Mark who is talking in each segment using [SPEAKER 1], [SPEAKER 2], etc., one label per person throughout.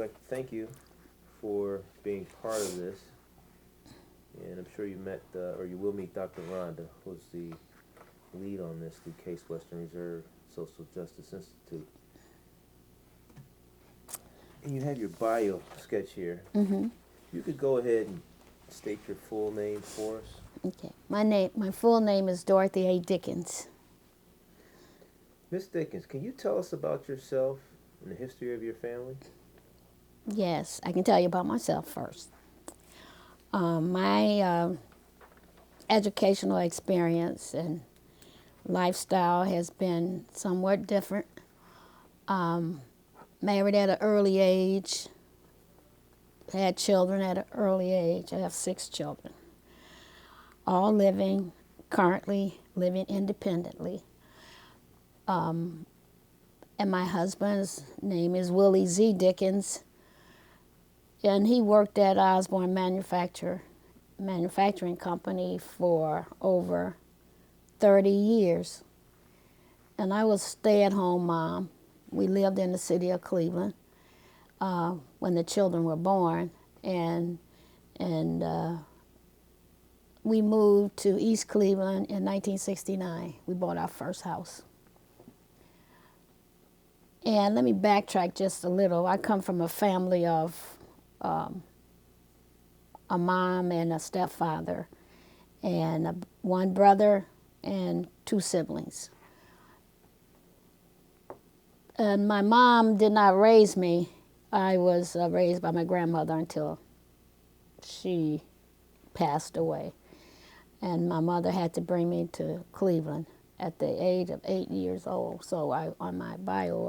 [SPEAKER 1] like to thank you for being part of this. And I'm sure you met, or you will meet Dr. Rhonda, who's the lead on this through Case Western Reserve Social Justice Institute. And you have your bio sketch here.
[SPEAKER 2] Mm-hmm.
[SPEAKER 1] You could go ahead and state your full name for us.
[SPEAKER 2] Okay. My full name is Dorothy A. Dickens.
[SPEAKER 1] Miss Dickens, can you tell us about yourself and the history of your family?
[SPEAKER 2] Yes, I can tell you about myself first. My educational experience and lifestyle has been somewhat different. Married at an early age, had children at an early age. I have 6 children, all currently living independently. And my husband's name is Willie Z. Dickens, and he worked at Osborne Manufacturing Company for over 30 years. And I was a stay-at-home mom. We lived in the city of Cleveland when the children were born, and we moved to East Cleveland in 1969. We bought our first house. And let me backtrack just a little. I come from a family of a mom and a stepfather, and one brother and 2 siblings. And my mom did not raise me. I was raised by my grandmother until she passed away. And my mother had to bring me to Cleveland at the age of 8 years old. So on my bio,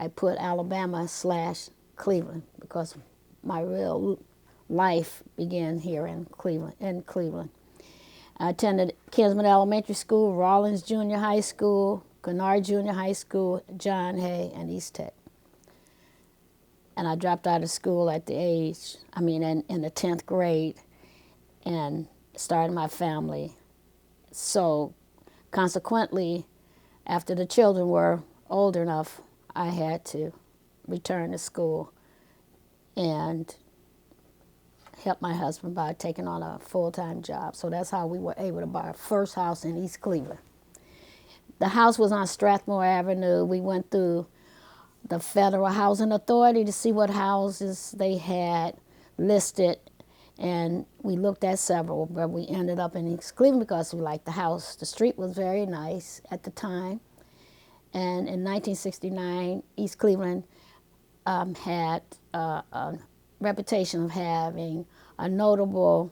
[SPEAKER 2] I put Alabama/Cleveland because my real life began here in Cleveland. I attended Kinsman Elementary School, Rawlins Junior High School, Kennard Junior High School, John Hay, and East Tech. And I dropped out of school in the 10th grade and started my family. So consequently, after the children were old enough, I had to return to school and help my husband by taking on a full-time job. So that's how we were able to buy our first house in East Cleveland. The house was on Strathmore Avenue. We went through the Federal Housing Authority to see what houses they had listed, and we looked at several, but we ended up in East Cleveland because we liked the house. The street was very nice at the time, and in 1969, East Cleveland had a reputation of having a notable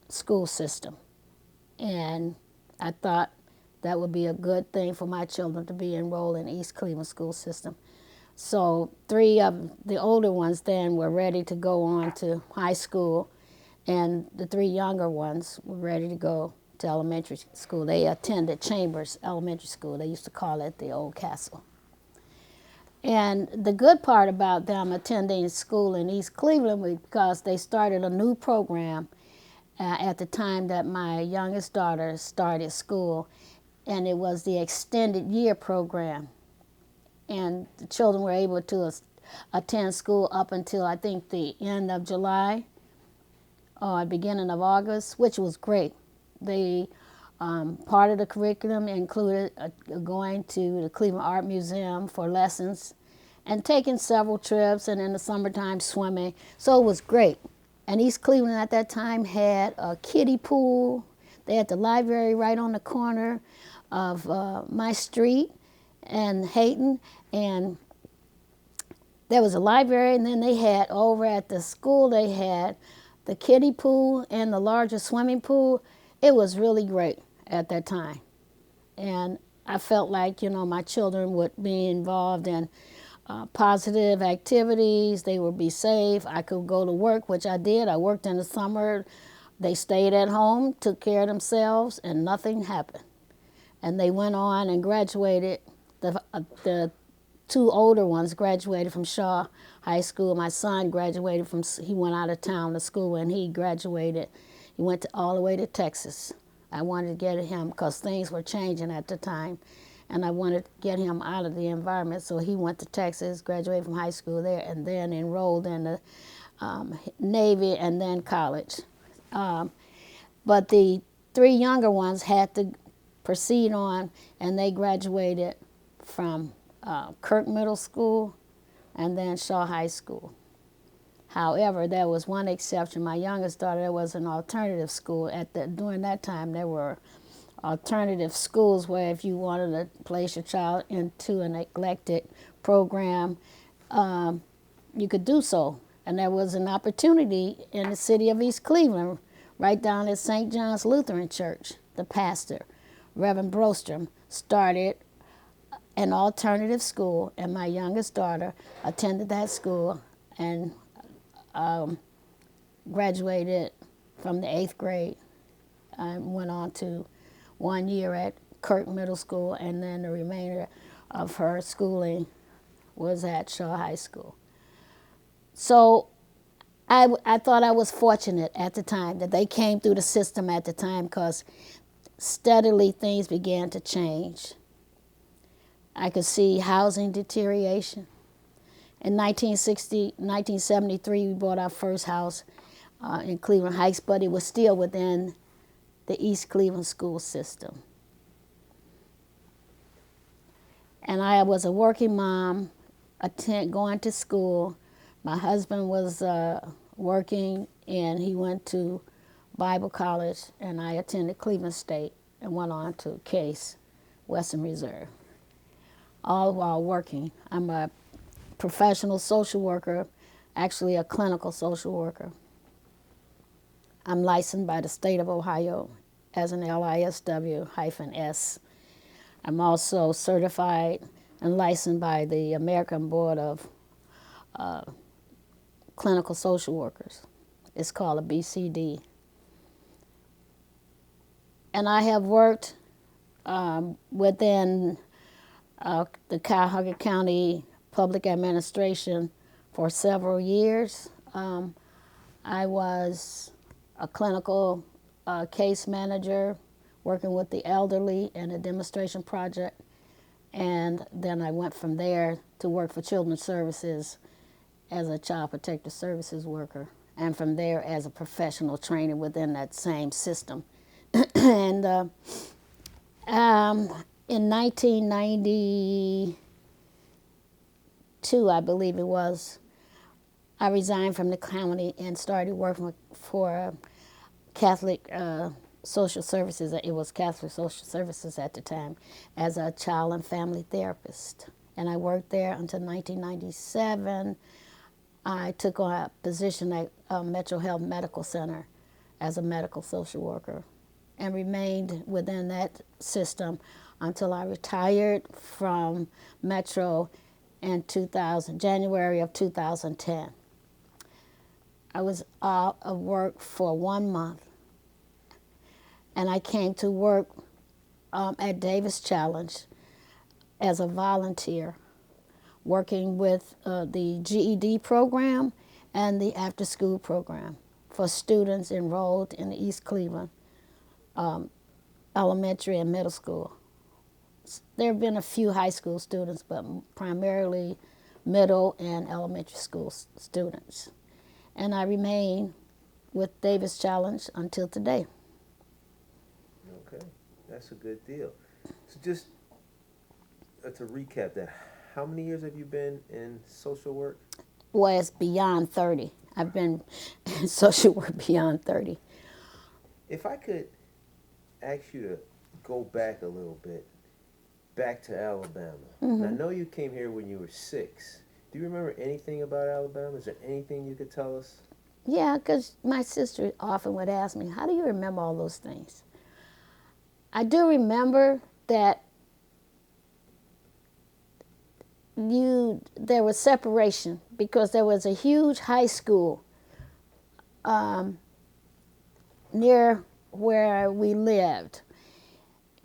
[SPEAKER 2] school system, and I thought that would be a good thing for my children to be enrolled in East Cleveland school system. So 3 of the older ones then were ready to go on to high school, and the 3 younger ones were ready to go to elementary school. They attended Chambers Elementary School. They used to call it the Old Castle. And the good part about them attending school in East Cleveland was because they started a new program at the time that my youngest daughter started school, and it was the extended year program. And the children were able to attend school up until I think the end of July or beginning of August, which was great. They part of the curriculum included going to the Cleveland Art Museum for lessons and taking several trips, and in the summertime swimming. So it was great. And East Cleveland at that time had a kiddie pool. They had the library right on the corner of my street and Hayton, and there was a library, and then they had over at the school, they had the kiddie pool and the larger swimming pool. It was really great at that time. And I felt like, my children would be involved in positive activities. They would be safe. I could go to work, which I did. I worked in the summer. They stayed at home, took care of themselves, and nothing happened. And they went on and graduated. The 2 older ones graduated from Shaw High School. My son graduated he went out of town to school, and he graduated. He went all the way to Texas. I wanted to get at him because things were changing at the time. and I wanted to get him out of the environment. So he went to Texas, graduated from high school there, and then enrolled in the Navy and then college. But the three younger ones had to proceed on, and they graduated from Kirk Middle School and then Shaw High School. However, there was one exception. My youngest daughter, there was an alternative school. During that time, there were alternative schools where if you wanted to place your child into a neglected program, you could do so. And there was an opportunity in the city of East Cleveland, right down at St. John's Lutheran Church. The pastor, Reverend Brostrom, started an alternative school, and my youngest daughter attended that school and graduated from the 8th grade. I went on to 1 year at Kirk Middle School, and then the remainder of her schooling was at Shaw High School. So I thought I was fortunate at the time that they came through the system at the time, because steadily things began to change. I could see housing deterioration. In 1973, we bought our first house in Cleveland Heights, but it was still within the East Cleveland school system. And I was a working mom, going to school. My husband was working, and he went to Bible college, and I attended Cleveland State and went on to Case, Western Reserve, all while working. I'm a professional social worker, actually a clinical social worker. I'm licensed by the state of Ohio as an LISW-S. I'm also certified and licensed by the American Board of Clinical Social Workers. It's called a BCD. And I have worked within the Cuyahoga County Public Administration for several years. I was a clinical case manager working with the elderly in a demonstration project, and then I went from there to work for Children's Services as a child protective services worker, and from there as a professional trainer within that same system. And in 1992, I believe it was, I resigned from the county and started working for Catholic Social Services. It was Catholic Social Services at the time, as a child and family therapist. And I worked there until 1997. I took on a position at Metro Health Medical Center as a medical social worker, and remained within that system until I retired from Metro in January of 2010. I was out of work for 1 month, and I came to work at Davis Challenge as a volunteer, working with the GED program and the after-school program for students enrolled in the East Cleveland elementary and middle school. There have been a few high school students, but primarily middle and elementary school students. And I remain with Davis Challenge until today.
[SPEAKER 1] Okay, that's a good deal. So just to recap that, how many years have you been in social work?
[SPEAKER 2] Well, it's beyond 30. I've been in social work beyond 30.
[SPEAKER 1] If I could ask you to go back a little bit, back to Alabama.
[SPEAKER 2] Mm-hmm.
[SPEAKER 1] And I know you came here when you were 6. Do you remember anything about Alabama? Is there anything you could tell us?
[SPEAKER 2] Yeah, because my sister often would ask me, how do you remember all those things? I do remember that there was separation, because there was a huge high school near where we lived.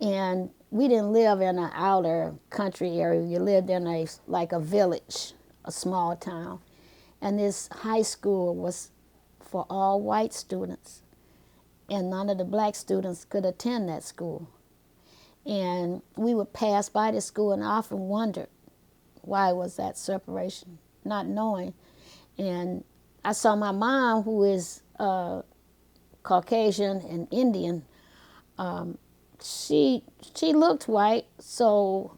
[SPEAKER 2] And we didn't live in an outer country area. You lived in a village, a small town. And this high school was for all white students, and none of the black students could attend that school. And we would pass by the school, and I often wondered why was that separation, not knowing. And I saw my mom, who is Caucasian and Indian. She looked white, so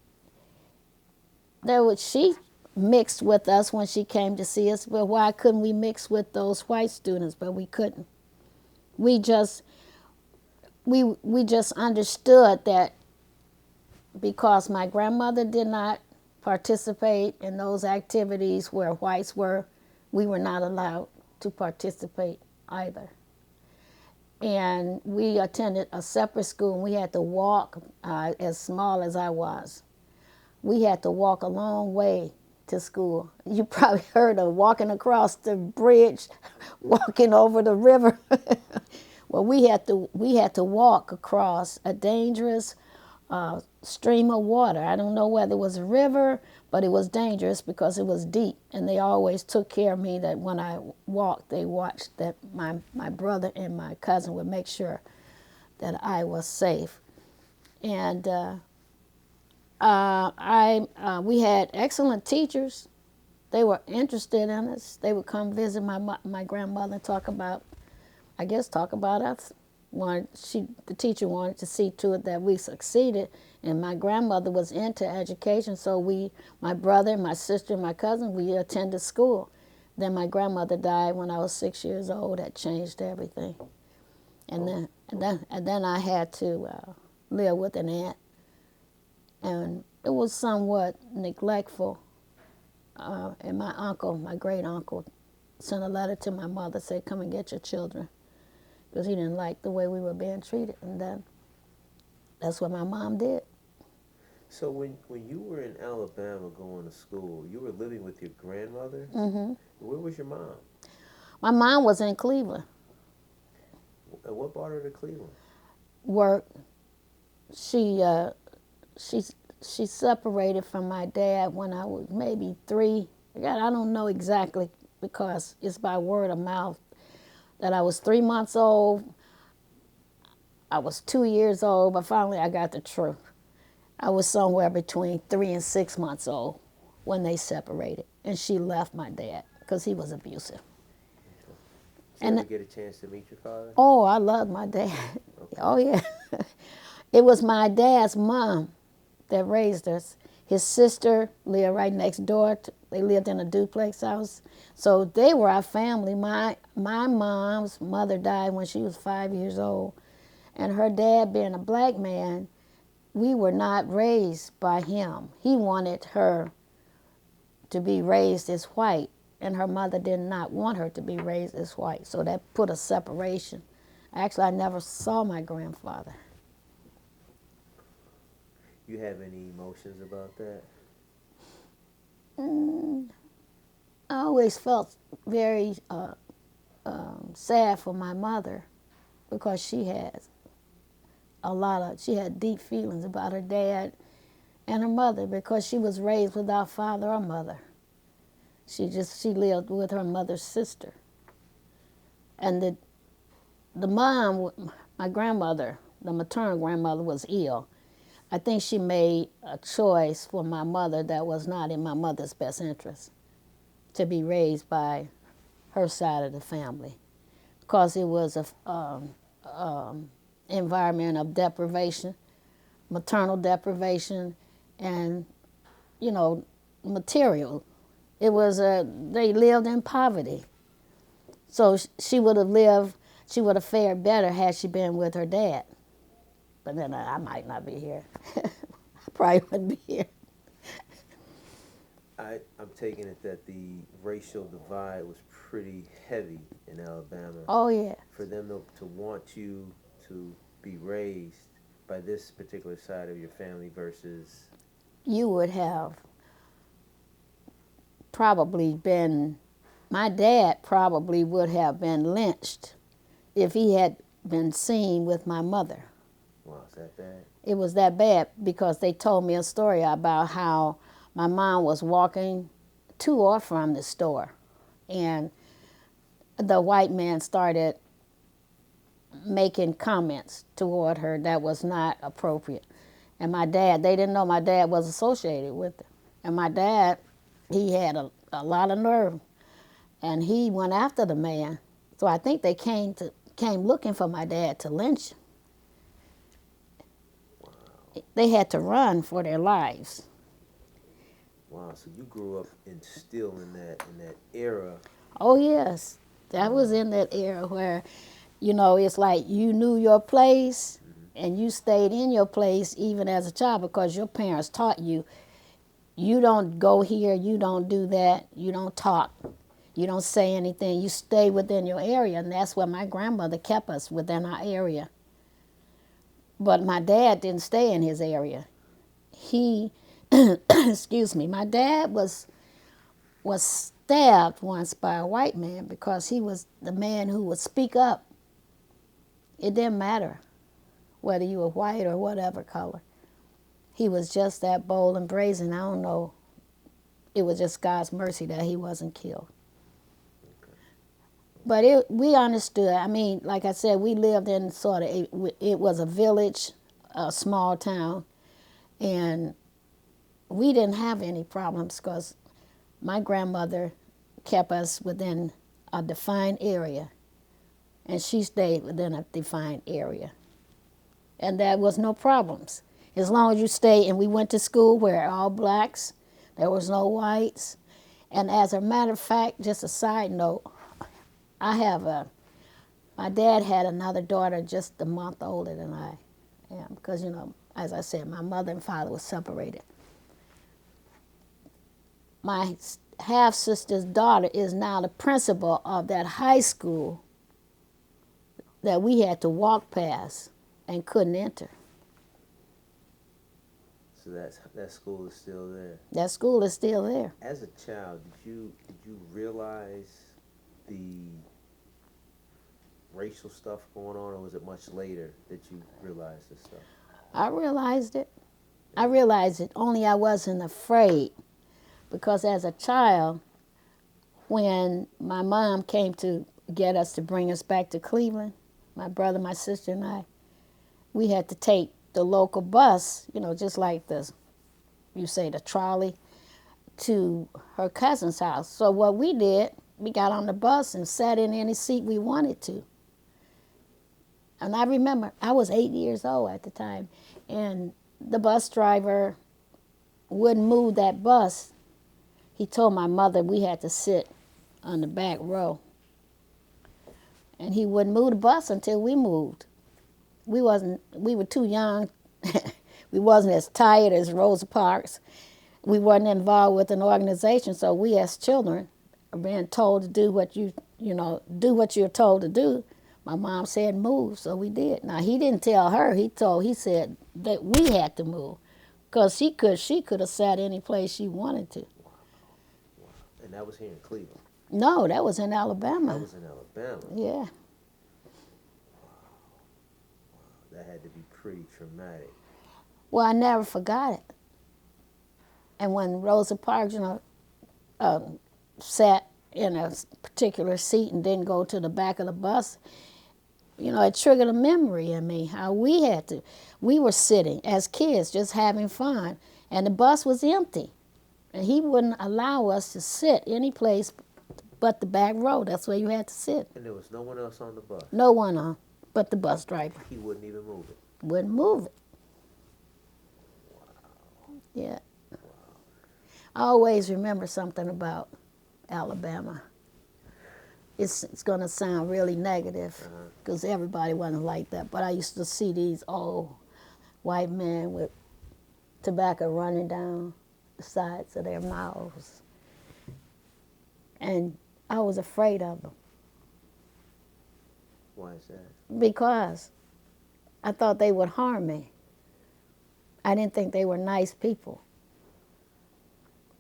[SPEAKER 2] she mixed with us when she came to see us. But why couldn't we mix with those white students? But we couldn't. We just we just understood that because my grandmother did not participate in those activities where whites were, we were not allowed to participate either. And we attended a separate school, and we had to walk, as small as I was. We had to walk a long way to school. You probably heard of walking across the bridge, walking over the river. Well, we had to walk across a dangerous stream of water. I don't know whether it was a river, but it was dangerous because it was deep. And they always took care of me that when I walked, they watched that my brother and my cousin would make sure that I was safe. And we had excellent teachers. They were interested in us. They would come visit my grandmother and talk about us. The teacher wanted to see to it that we succeeded, and my grandmother was into education, so my brother, my sister, and my cousin, we attended school. Then my grandmother died when I was 6 years old. That changed everything. And then I had to live with an aunt, and it was somewhat neglectful. And my great uncle, sent a letter to my mother, said, "Come and get your children," because he didn't like the way we were being treated. And then that's what my mom did.
[SPEAKER 1] So when you were in Alabama going to school, you were living with your grandmother?
[SPEAKER 2] Hmm.
[SPEAKER 1] Where was your mom?
[SPEAKER 2] My mom was in Cleveland.
[SPEAKER 1] And what brought her to Cleveland?
[SPEAKER 2] Work. She she separated from my dad when I was maybe 3. God, I don't know exactly because it's by word of mouth that I was 3 months old. I was 2 years old, but finally I got the truth. I was somewhere between 3 and 6 months old when they separated, and she left my dad because he was abusive.
[SPEAKER 1] Did you ever get a chance to meet your father?
[SPEAKER 2] Oh, I loved my dad. Okay. Oh, yeah. It was my dad's mom that raised us. His sister lived right next door. They lived in a duplex house. So they were our family. My mom's mother died when she was 5 years old. And her dad, being a black man, we were not raised by him. He wanted her to be raised as white, and her mother did not want her to be raised as white. So that put a separation. Actually, I never saw my grandfather.
[SPEAKER 1] You have any emotions about that?
[SPEAKER 2] I always felt very sad for my mother because she had deep feelings about her dad and her mother because she was raised without father or mother. She lived with her mother's sister. And the mom, my grandmother, the maternal grandmother, was ill. I think she made a choice for my mother that was not in my mother's best interest, to be raised by her side of the family, because it was a environment of deprivation, maternal deprivation, and material. It was they lived in poverty, so she would have fared better had she been with her dad. But then I might not be here. I probably wouldn't be here.
[SPEAKER 1] I'm taking it that the racial divide was pretty heavy in Alabama.
[SPEAKER 2] Oh, yeah.
[SPEAKER 1] For them to want you to be raised by this particular side of your family versus...
[SPEAKER 2] You would have probably been, my dad probably would have been lynched if he had been seen with my mother.
[SPEAKER 1] Wow, is that bad?
[SPEAKER 2] It was that bad because they told me a story about how my mom was walking to or from the store, and the white man started making comments toward her that was not appropriate. And my dad, they didn't know my dad was associated with it. And my dad, he had a lot of nerve, and he went after the man. So I think they came looking for my dad to lynch him. They had to run for their lives.
[SPEAKER 1] Wow, so you grew up still in that era.
[SPEAKER 2] Oh yes, that was in that era where, it's like you knew your place, and you stayed in your place even as a child because your parents taught you. You don't go here, you don't do that, you don't talk, you don't say anything. You stay within your area, and that's where my grandmother kept us, within our area. But my dad didn't stay in his area. He, excuse me, my dad was stabbed once by a white man because he was the man who would speak up. It didn't matter whether you were white or whatever color. He was just that bold and brazen. I don't know. It was just God's mercy that he wasn't killed. But we understood. I mean, like I said, we lived in it was a village, a small town, and we didn't have any problems because my grandmother kept us within a defined area, and she stayed within a defined area. And there was no problems. As long as you stayed, and we went to school where all blacks, there was no whites. And as a matter of fact, just a side note, my dad had another daughter just a month older than I am because, as I said, my mother and father were separated. My half-sister's daughter is now the principal of that high school that we had to walk past and couldn't enter.
[SPEAKER 1] So that school is still there.
[SPEAKER 2] That school is still there.
[SPEAKER 1] As a child, did you realize the racial stuff going on, or was it much later that you realized this stuff?
[SPEAKER 2] I realized it. I realized it, only I wasn't afraid. Because as a child, when my mom came to get us to bring us back to Cleveland, my brother, my sister, and I, we had to take the local bus, just like the trolley, to her cousin's house. So what we did, we got on the bus and sat in any seat we wanted to. And I remember, I was 8 years old at the time, and the bus driver wouldn't move that bus. He told my mother we had to sit on the back row. And he wouldn't move the bus until we moved. We were too young. We wasn't as tired as Rosa Parks. We weren't involved with an organization, so we as children are being told to do what do what you're told to do. My mom said move, so we did. Now, he didn't tell her. He said that we had to move because she could have sat any place she wanted to.
[SPEAKER 1] Wow. And that was here in Cleveland?
[SPEAKER 2] No, that was in Alabama.
[SPEAKER 1] That was in Alabama?
[SPEAKER 2] Yeah.
[SPEAKER 1] Wow. That had to be pretty traumatic.
[SPEAKER 2] Well, I never forgot it. And when Rosa Parks, sat in a particular seat and didn't go to the back of the bus, it triggered a memory in me how we were sitting as kids just having fun, and the bus was empty. And he wouldn't allow us to sit any place but the back row. That's where you had to sit.
[SPEAKER 1] And there was no one else on the bus?
[SPEAKER 2] No one on, but the bus driver.
[SPEAKER 1] He wouldn't even move it?
[SPEAKER 2] Wouldn't move it.
[SPEAKER 1] Wow.
[SPEAKER 2] Yeah.
[SPEAKER 1] Wow.
[SPEAKER 2] I always remember something about Alabama. It's going to sound really negative because everybody wasn't like that. But I used to see these old white men with tobacco running down the sides of their mouths. And I was afraid of them.
[SPEAKER 1] Why is that?
[SPEAKER 2] Because I thought they would harm me. I didn't think they were nice people.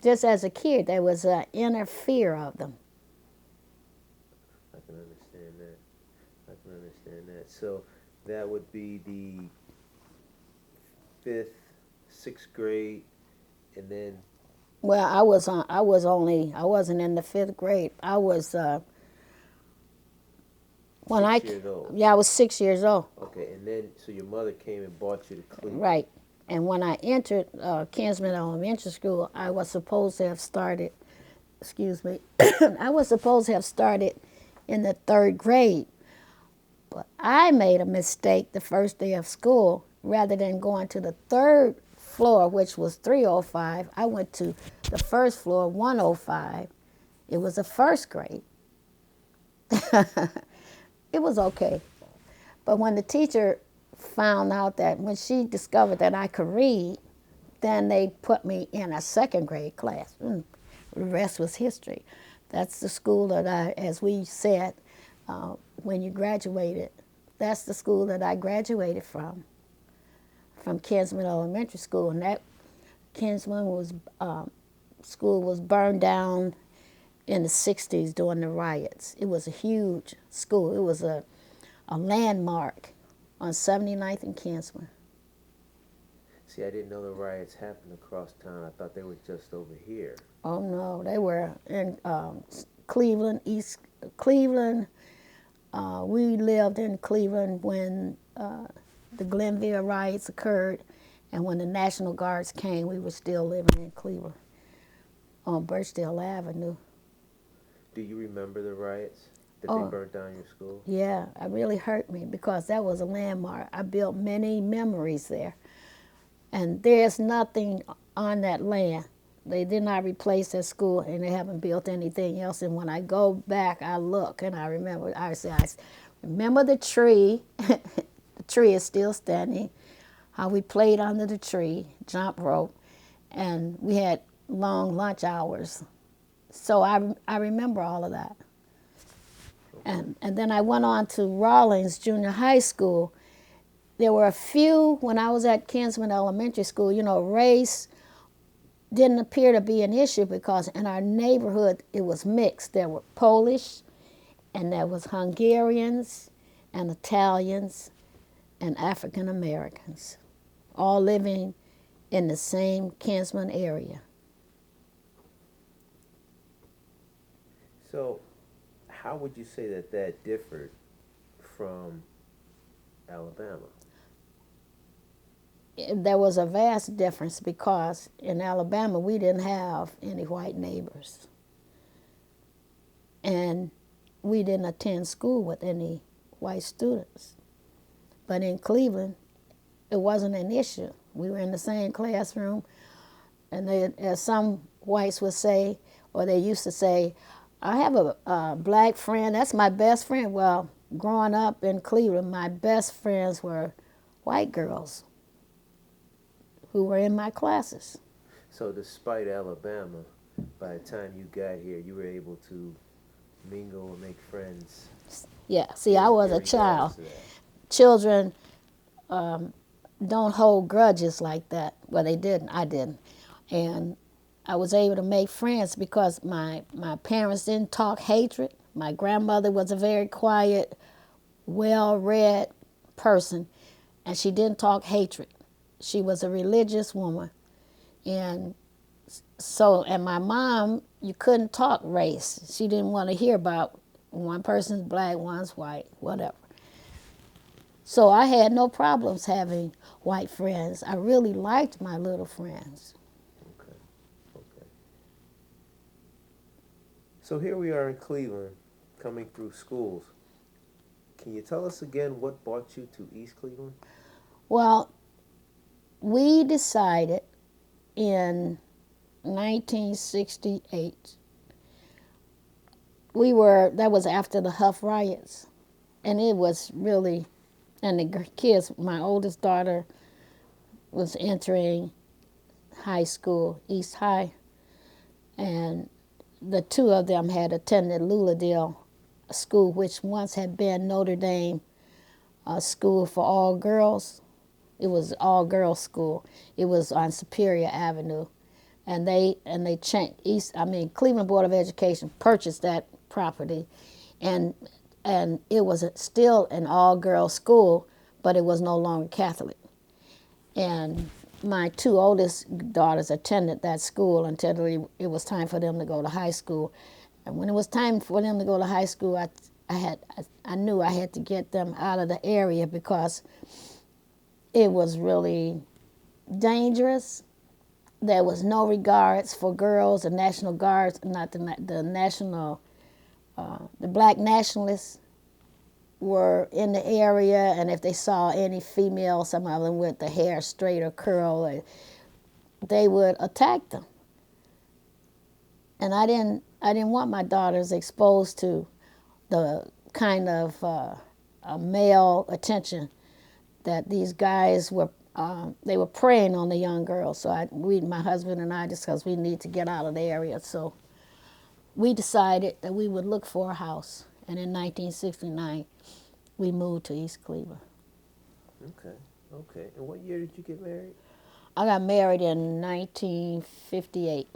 [SPEAKER 2] Just as a kid, there was an inner fear of them.
[SPEAKER 1] I can understand that. So that would be the 5th, 6th grade, and then...
[SPEAKER 2] Well, I wasn't in the 5th grade. I was,
[SPEAKER 1] 6 years old.
[SPEAKER 2] Yeah, I was 6 years old.
[SPEAKER 1] Okay, and then, so your mother came and brought you to Cleveland.
[SPEAKER 2] Right. And when I entered Kinsman Elementary School, I was supposed to have started, excuse me, I was supposed to have started in the 3rd grade. But I made a mistake the first day of school. Rather than going to the 3rd floor, which was 305, I went to the 1st floor, 105. It was the 1st grade. It was okay. But when the teacher found out that, when she discovered that I could read, then they put me in a 2nd grade class. The rest was history. That's the school that as we said, when you graduated, that's the school that I graduated from Kinsman Elementary School. And that Kinsman school was burned down in the 60s during the riots. It was a huge school. It was a landmark on 79th and Kinsman.
[SPEAKER 1] See, I didn't know the riots happened across town. I thought they were just over here.
[SPEAKER 2] Oh no, they were in Cleveland, East Cleveland. We lived in Cleveland when the Glenville riots occurred, and when the National Guards came, we were still living in Cleveland on Birchdale Avenue.
[SPEAKER 1] Do you remember the riots that
[SPEAKER 2] Oh.
[SPEAKER 1] they burnt down your school?
[SPEAKER 2] Yeah, it really hurt me because that was a landmark. I built many memories there. And there's nothing on that land. They did not replace that school, and they haven't built anything else. And when I go back, I look and I remember. I remember the tree. The tree is still standing. How we played under the tree, jump rope, and we had long lunch hours. So I remember all of that. And then I went on to Rawlings Junior High School. There were a few, when I was at Kinsman Elementary School, race didn't appear to be an issue because in our neighborhood it was mixed. There were Polish, and there was Hungarians, and Italians, and African Americans, all living in the same Kinsman area.
[SPEAKER 1] So, how would you say that differed from Alabama?
[SPEAKER 2] There was a vast difference because in Alabama we didn't have any white neighbors. And we didn't attend school with any white students. But in Cleveland, it wasn't an issue. We were in the same classroom, and as some whites would say, or they used to say, I have a black friend, that's my best friend. Well, growing up in Cleveland, my best friends were white girls who were in my classes.
[SPEAKER 1] So despite Alabama, by the time you got here, you were able to mingle and make friends.
[SPEAKER 2] Yeah, see, I was a child. Children don't hold grudges like that. Well, they didn't. I didn't. And I was able to make friends because my parents didn't talk hatred. My grandmother was a very quiet, well-read person, and she didn't talk hatred. She was a religious woman. And my mom, you couldn't talk race. She didn't want to hear about one person's black, one's white, whatever. So I had no problems having white friends. I really liked my little friends.
[SPEAKER 1] Okay. So here we are in Cleveland, coming through schools. Can you tell us again what brought you to East Cleveland?
[SPEAKER 2] Well, we decided in 1968, that was after the Huff riots, and it was really, and the kids, my oldest daughter was entering high school, East High, and the two of them had attended Luladale School, which once had been Notre Dame School for all girls. It was all girls school. It was on Superior Avenue, and they changed Cleveland Board of Education purchased that property, and it was still an all girls school, but it was no longer Catholic. And my two oldest daughters attended that school until it was time for them to go to high school. And when it was time for them to go to high school, I knew I had to get them out of the area because it was really dangerous. There was no regards for girls. The National Guards, not the national, the black nationalists were in the area, and if they saw any female, some of them with the hair straight or curl, they would attack them. And I didn't want my daughters exposed to the kind of male attention that these guys were. They were preying on the young girls. So my husband and I discussed we need to get out of the area. So we decided that we would look for a house. And in 1969, we moved to East Cleveland.
[SPEAKER 1] Okay, okay. And what year did you get married?
[SPEAKER 2] I got married in 1958.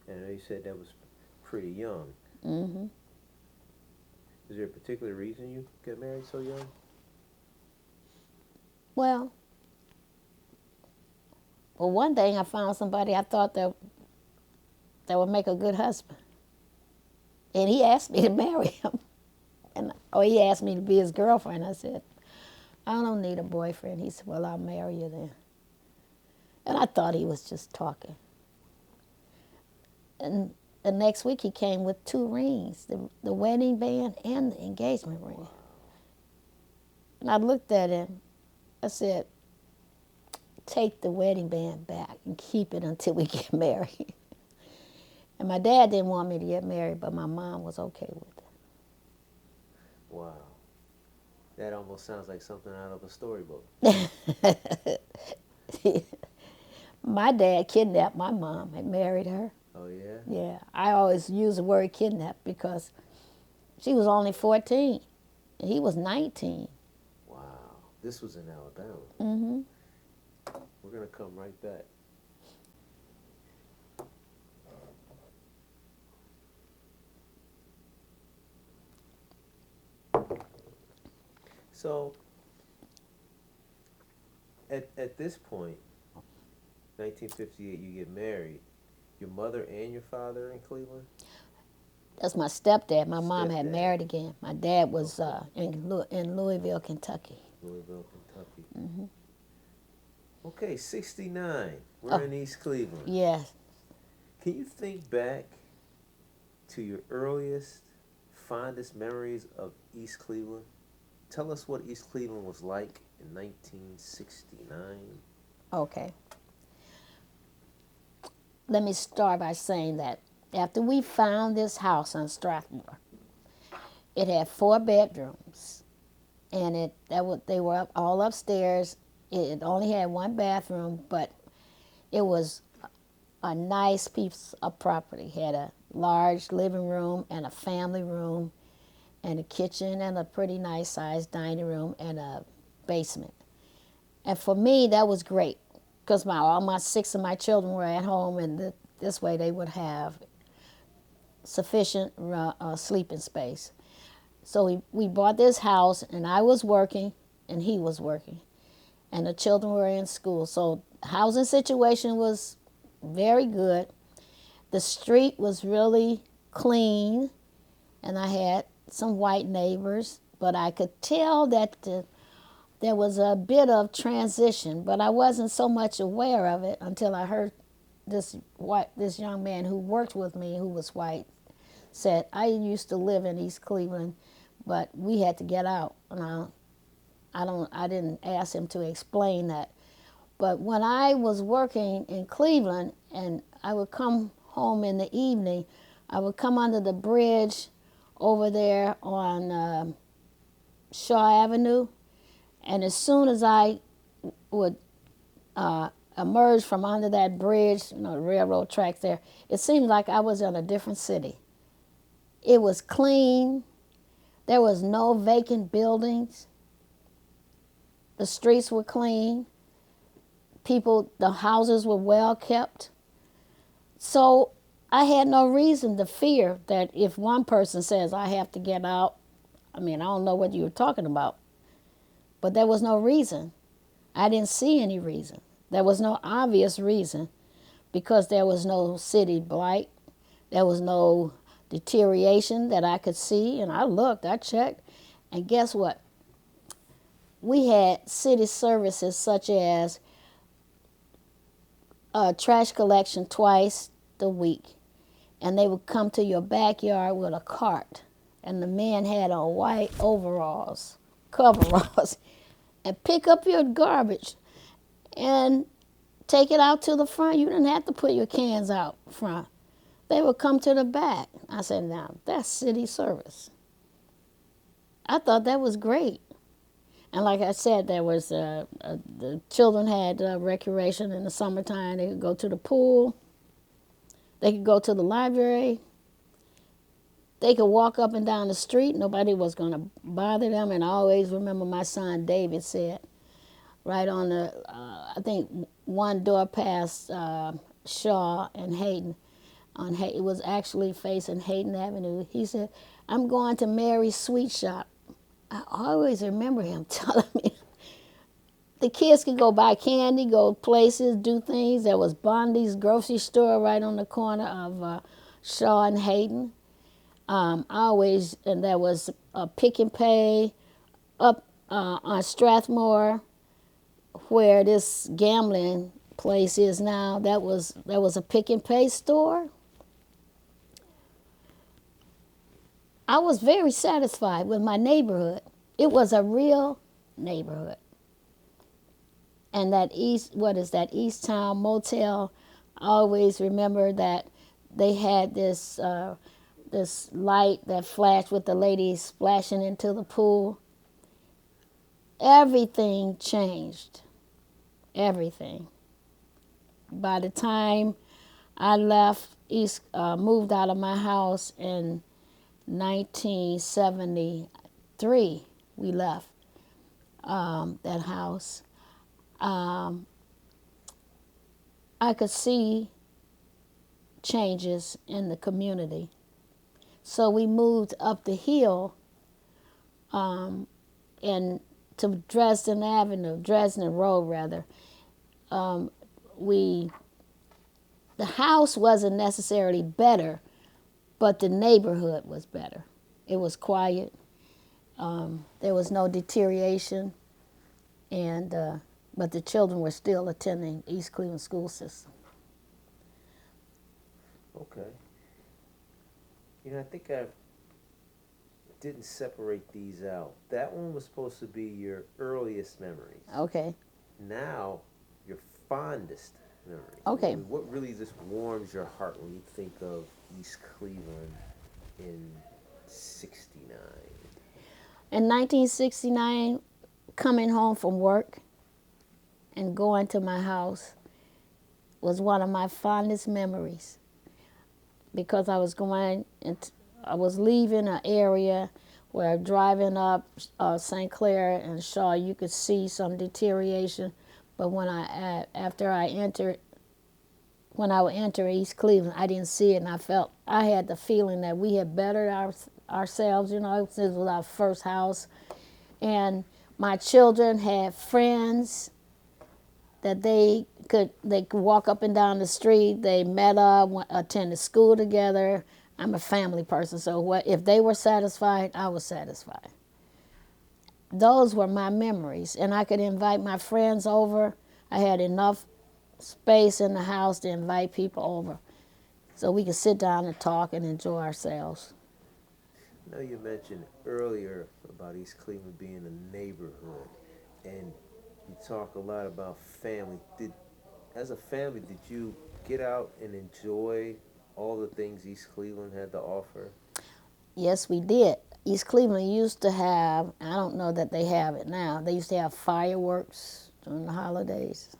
[SPEAKER 1] And I know you said that was pretty young.
[SPEAKER 2] Mm-hmm.
[SPEAKER 1] Is there a particular reason you got married so young?
[SPEAKER 2] Well, one thing I found somebody I thought that would make a good husband. And he asked me to marry him. He asked me to be his girlfriend. I said, I don't need a boyfriend. He said, well, I'll marry you then. And I thought he was just talking. And the next week he came with 2 rings, the wedding band and the engagement ring.
[SPEAKER 1] Wow.
[SPEAKER 2] And I looked at him. I said, take the wedding band back and keep it until we get married. And my dad didn't want me to get married, but my mom was okay with it.
[SPEAKER 1] Wow. That almost sounds like something out of a storybook.
[SPEAKER 2] My dad kidnapped my mom and married her.
[SPEAKER 1] Oh, yeah?
[SPEAKER 2] Yeah, I always use the word kidnap because she was only 14 and he was 19.
[SPEAKER 1] Wow. This was in Alabama.
[SPEAKER 2] Mm-hmm.
[SPEAKER 1] We're going to come right back. So, at this point, 1958, you get married. Your mother and your father in Cleveland?
[SPEAKER 2] That's my stepdad. My mom had
[SPEAKER 1] Stepdad.
[SPEAKER 2] married again. My dad was in Louisville, Kentucky.
[SPEAKER 1] Louisville, Kentucky.
[SPEAKER 2] Mm-hmm.
[SPEAKER 1] Okay, 69. We're in East Cleveland.
[SPEAKER 2] Yes.
[SPEAKER 1] Can you think back to your earliest, fondest memories of East Cleveland? Tell us what East Cleveland was like in 1969.
[SPEAKER 2] Okay. Let me start by saying that after we found this house on Strathmore, it had 4 bedrooms, and they were all upstairs. It only had 1 bathroom, but it was a nice piece of property. It had a large living room and a family room and a kitchen and a pretty nice sized dining room and a basement. And for me, that was great because all 6 of my children were at home, and this way they would have sufficient sleeping space. So we bought this house, and I was working, and he was working, and the children were in school. So the housing situation was very good. The street was really clean, and I had some white neighbors, but I could tell that there was a bit of transition, but I wasn't so much aware of it until I heard this young man who worked with me, who was white, said, I used to live in East Cleveland, but we had to get out. And I didn't ask him to explain that. But when I was working in Cleveland and I would come home in the evening, I would come under the bridge over there on Shaw Avenue, and as soon as I would emerge from under that bridge, the railroad tracks there, it seemed like I was in a different city. It was clean. There was no vacant buildings. The streets were clean. The houses were well kept. So I had no reason to fear that if one person says I have to get out, I don't know what you were talking about, but there was no reason. I didn't see any reason. There was no obvious reason because there was no city blight. There was no deterioration that I could see. And I looked, I checked, and guess what? we had city services such as trash collection twice a week, and they would come to your backyard with a cart, and the men had on white overalls, coveralls, and pick up your garbage and take it out to the front. You didn't have to put your cans out front. They would come to the back. I said, now, that's city service. I thought that was great. And like I said, there was the children had recreation in the summertime. They could go to the pool. They could go to the library. They could walk up and down the street. Nobody was going to bother them. And I always remember my son David said, right on the, I think one door past Shaw and Hayden, it was actually facing Hayden Avenue. He said, I'm going to Mary's Sweet Shop. I always remember him telling me the kids could go buy candy, go places, do things. There was Bondi's grocery store right on the corner of Shaw and Hayden. And there was a Pick and Pay up on Strathmore, where this gambling place is now. There was a Pick and Pay store. I was very satisfied with my neighborhood. It was a real neighborhood. And that East Town Motel, I always remember that they had this light that flashed with the ladies splashing into the pool. Everything changed. Everything. By the time I moved out of my house in 1973, we left that house. I could see changes in the community. So we moved up the hill and to Dresden Road rather. The house wasn't necessarily better, but the neighborhood was better. It was quiet. There was no deterioration, but the children were still attending East Cleveland school system.
[SPEAKER 1] Okay. I think I didn't separate these out. That one was supposed to be your earliest memories.
[SPEAKER 2] Okay.
[SPEAKER 1] Now, your fondest memories.
[SPEAKER 2] Okay.
[SPEAKER 1] What really just warms your heart when you think of East Cleveland in 69?
[SPEAKER 2] In 1969, coming home from work and going to my house was one of my fondest memories, because I was leaving an area where driving up St. Clair and Shaw, you could see some deterioration. But when I would enter East Cleveland, I didn't see it, and I had the feeling that we had bettered ourselves. This was our first house, and my children had friends that they could walk up and down the street. They met up, attended school together. I'm a family person, so if they were satisfied, I was satisfied. Those were my memories, and I could invite my friends over. I had enough space in the house to invite people over, so we could sit down and talk and enjoy ourselves.
[SPEAKER 1] I know you mentioned earlier about East Cleveland being a neighborhood, and you talk a lot about family. As a family, did you get out and enjoy all the things East Cleveland had to offer?
[SPEAKER 2] Yes, we did. East Cleveland used to have, I don't know that they have it now, they used to have fireworks during the holidays.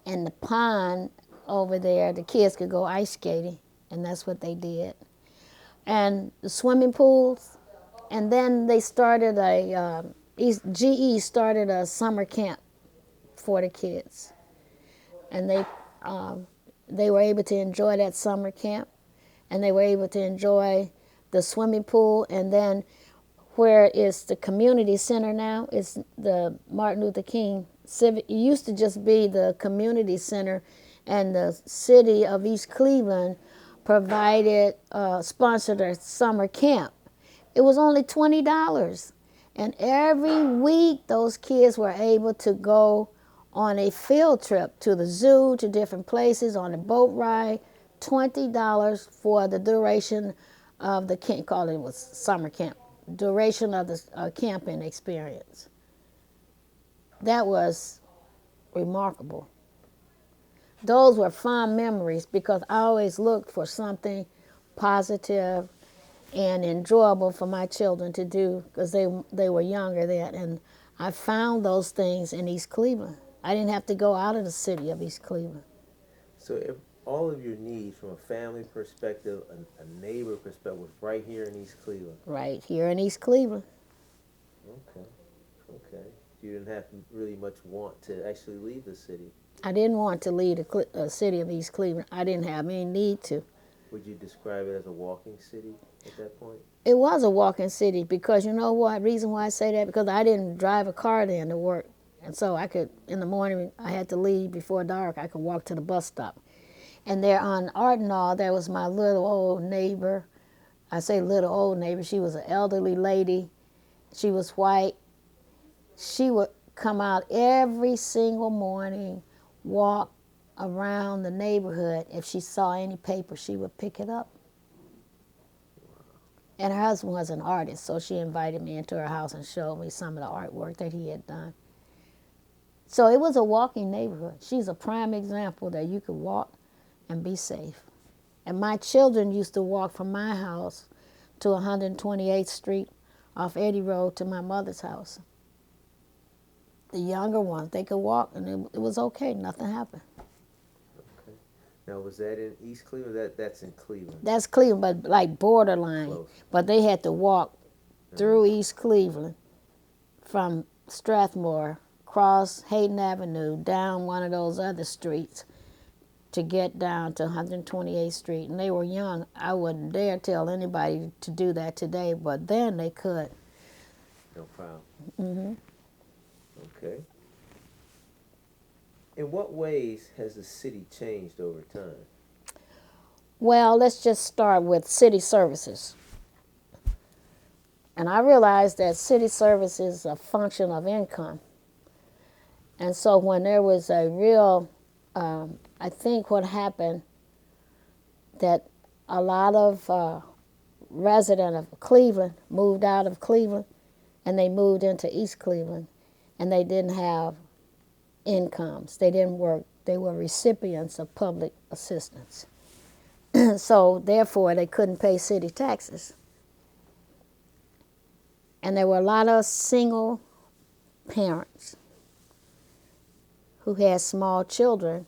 [SPEAKER 2] And the pond over there, the kids could go ice skating, and that's what they did. And the swimming pools, and then they started GE started a summer camp for the kids. And they were able to enjoy that summer camp, and they were able to enjoy the swimming pool. And then where is the community center now, it's the Martin Luther King Civic. It used to just be the community center, and the city of East Cleveland sponsored a summer camp. It was only $20, And every week, those kids were able to go on a field trip to the zoo, to different places, on a boat ride, $20 for the duration of the camp, called it was summer camp, duration of the camping experience. That was remarkable. Those were fond memories because I always looked for something positive and enjoyable for my children to do because they were younger then. And I found those things in East Cleveland. I didn't have to go out of the city of East Cleveland.
[SPEAKER 1] So if all of your needs from a family perspective, a neighbor perspective, was right here in East Cleveland.
[SPEAKER 2] Right here in East Cleveland.
[SPEAKER 1] Okay. Okay. You didn't have really much want to actually leave the city.
[SPEAKER 2] I didn't want to leave the city of East Cleveland. I didn't have any need to.
[SPEAKER 1] Would you describe it as a walking city at that point?
[SPEAKER 2] It was a walking city because you know what? Reason why I say that, because I didn't drive a car then to work. And so I could, in the morning, I had to leave before dark. I could walk to the bus stop. And there on Ardenall, there was my little old neighbor. I say little old neighbor. She was an elderly lady. She was white. She would come out every single morning, walk around the neighborhood. If she saw any paper, she would pick it up. And her husband was an artist, so she invited me into her house and showed me some of the artwork that he had done. So it was a walking neighborhood. She's a prime example that you could walk and be safe. And my children used to walk from my house to 128th Street off Eddy Road to my mother's house. The younger ones, they could walk, and it was okay. Nothing happened.
[SPEAKER 1] Okay. Now, was that in East Cleveland? That's in Cleveland.
[SPEAKER 2] That's Cleveland, but like borderline.
[SPEAKER 1] Close.
[SPEAKER 2] But they had to walk through East Cleveland from Strathmore, cross Hayden Avenue, down one of those other streets to get down to 128th Street. And they were young. I wouldn't dare tell anybody to do that today, but then they could.
[SPEAKER 1] No problem.
[SPEAKER 2] Mm-hmm.
[SPEAKER 1] Okay. In what ways has the city changed over time?
[SPEAKER 2] Well, let's just start with city services. And I realized that city service is a function of income. And so when there was a real, I think what happened, that a lot of residents of Cleveland moved out of Cleveland and they moved into East Cleveland, and they didn't have incomes. They didn't work. They were recipients of public assistance. So therefore, they couldn't pay city taxes. And there were a lot of single parents who had small children,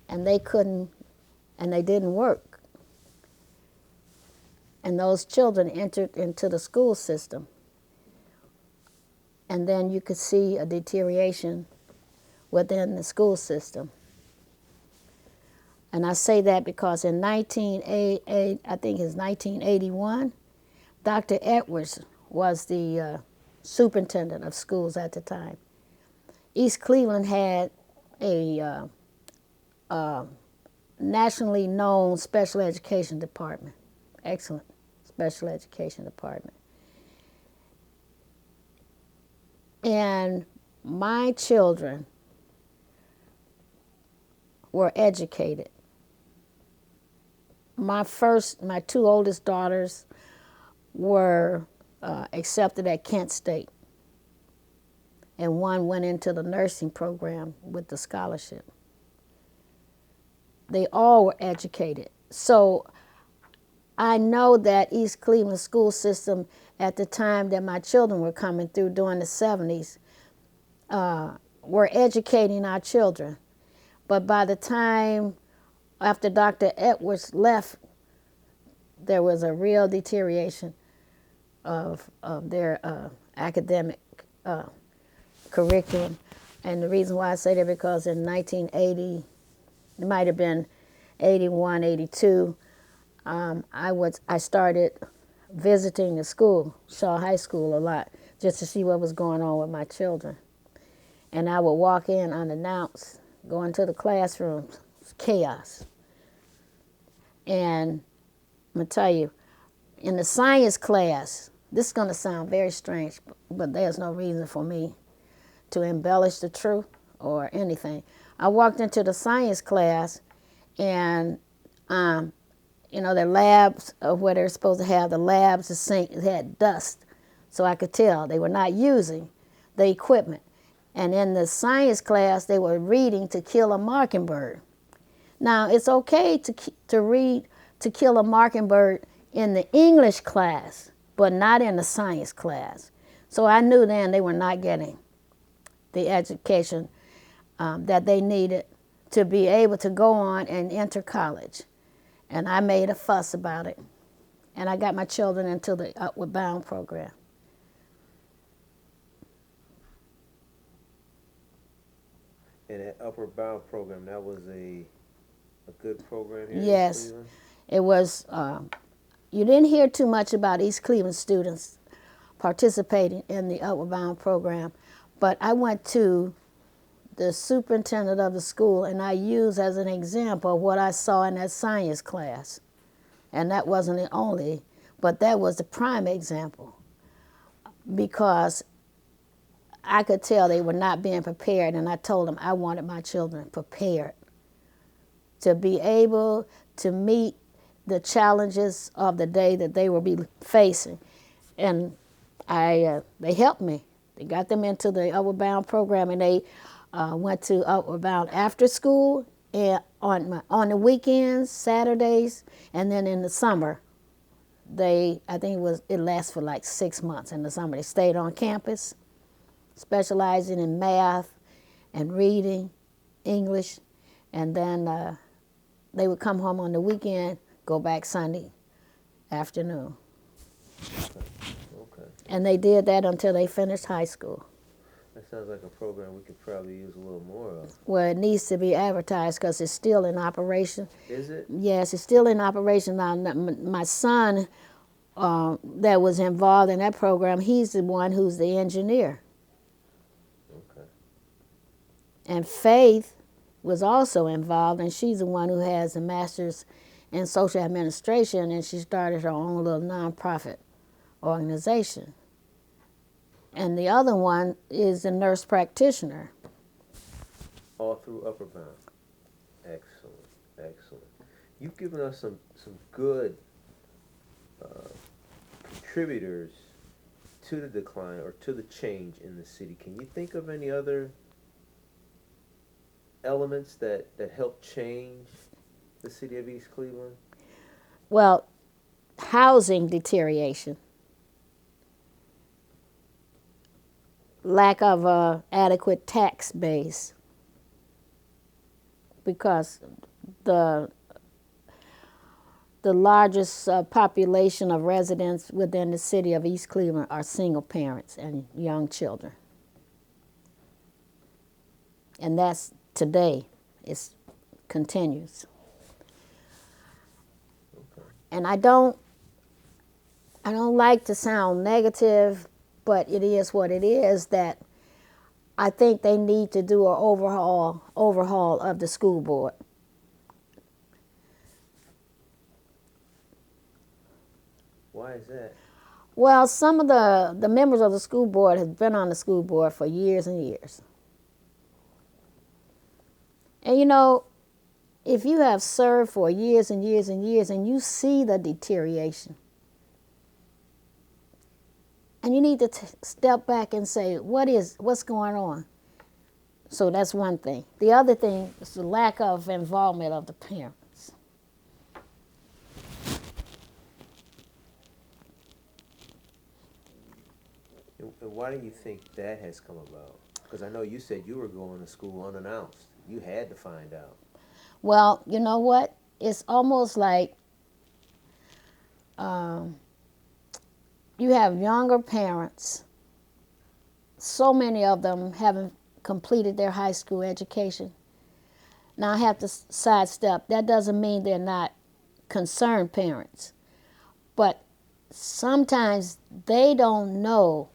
[SPEAKER 2] and they couldn't, and they didn't work. And those children entered into the school system. And then you could see a deterioration within the school system. And I say that because in 1988, I think it's 1981, Dr. Edwards was the superintendent of schools at the time. East Cleveland had a nationally known special education department, excellent special education department. And my children were educated. My two oldest daughters were accepted at Kent State, and one went into the nursing program with the scholarship. They all were educated. So I know that East Cleveland school system at the time that my children were coming through during the 70s were educating our children. But by the time after Dr. Edwards left, there was a real deterioration of their academic curriculum. And the reason why I say that, because in 1980, it might have been 81, 82, I started visiting the school, Shaw High School, a lot, just to see what was going on with my children. And I would walk in unannounced, go into the classrooms, chaos. And I'm going to tell you, in the science class, this is going to sound very strange, but there's no reason for me to embellish the truth or anything. I walked into the science class, and the labs of where they're supposed to have the labs, the sink, it had dust. So I could tell they were not using the equipment. And in the science class, they were reading To Kill a Mockingbird. Now, it's okay to read To Kill a Mockingbird in the English class, but not in the science class. So I knew then they were not getting the education that they needed to be able to go on and enter college. And I made a fuss about it. And I got my children into the Upward Bound program.
[SPEAKER 1] And that Upward Bound program, that was a good program here
[SPEAKER 2] Yes,
[SPEAKER 1] in Cleveland?
[SPEAKER 2] it was. You didn't hear too much about East Cleveland students participating in the Upward Bound program, but I went to the superintendent of the school, and I used as an example what I saw in that science class. And that wasn't the only, but that was the prime example, because I could tell they were not being prepared, and I told them I wanted my children prepared to be able to meet the challenges of the day that they will be facing. And they helped me. They got them into the Upward Bound program, and they went to Upward Bound after school and on the weekends, Saturdays, and then in the summer, I think it lasts for like 6 months. In the summer, they stayed on campus, specializing in math and reading, English, and then they would come home on the weekend, go back Sunday afternoon.
[SPEAKER 1] Okay.
[SPEAKER 2] And they did that until they finished high school.
[SPEAKER 1] That sounds like a program we could probably use a little more of.
[SPEAKER 2] Well, it needs to be advertised because it's still in operation.
[SPEAKER 1] Is it?
[SPEAKER 2] Yes, it's still in operation now. My son that was involved in that program, he's the one who's the engineer.
[SPEAKER 1] Okay.
[SPEAKER 2] And Faith was also involved, and she's the one who has a master's in social administration, and she started her own little nonprofit organization. And the other one is a nurse practitioner.
[SPEAKER 1] All through Upward Bound. Excellent, excellent. You've given us some good contributors to the decline or to the change in the city. Can you think of any other elements that help change the city of East Cleveland?
[SPEAKER 2] Well, housing deterioration, lack of adequate tax base, because the largest population of residents within the city of East Cleveland are single parents and young children. And that's today. It continues.
[SPEAKER 1] Okay.
[SPEAKER 2] And I don't like to sound negative, but it is what it is, that I think they need to do an overhaul of the school board.
[SPEAKER 1] Why is that?
[SPEAKER 2] Well, some of the members of the school board have been on the school board for years and years. And if you have served for years and years and years and you see the deterioration, and you need to step back and say, what's going on? So that's one thing. The other thing is the lack of involvement of the parents.
[SPEAKER 1] And why do you think that has come about? Because I know you said you were going to school unannounced. You had to find out.
[SPEAKER 2] Well, you know what? It's almost like you have younger parents. So many of them haven't completed their high school education. Now, I have to sidestep. That doesn't mean they're not concerned parents. But sometimes they don't know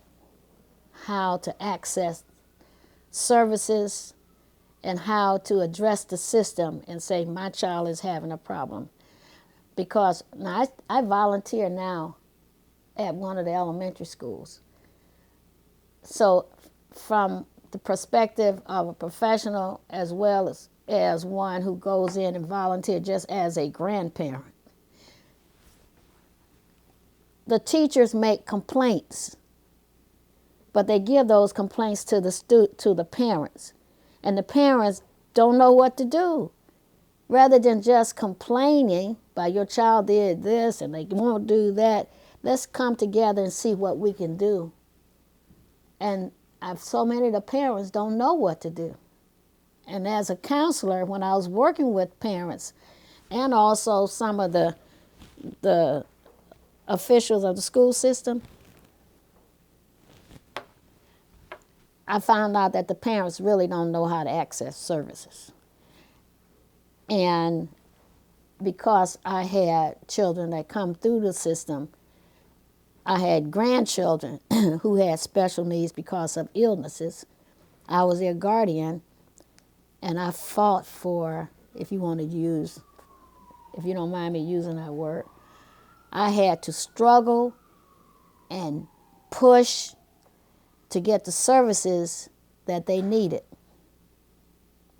[SPEAKER 2] how to access services and how to address the system and say, my child is having a problem. Because now I volunteer now at one of the elementary schools. So from the perspective of a professional as well as one who goes in and volunteers just as a grandparent, the teachers make complaints, but they give those complaints to the parents, and the parents don't know what to do. Rather than just complaining about your child did this and they won't do that, let's come together and see what we can do. And so many of the parents don't know what to do. And as a counselor, when I was working with parents and also some of the officials of the school system, I found out that the parents really don't know how to access services. And because I had children that come through the system, I had grandchildren who had special needs because of illnesses. I was their guardian, and I fought for, if you don't mind me using that word, I had to struggle and push to get the services that they needed.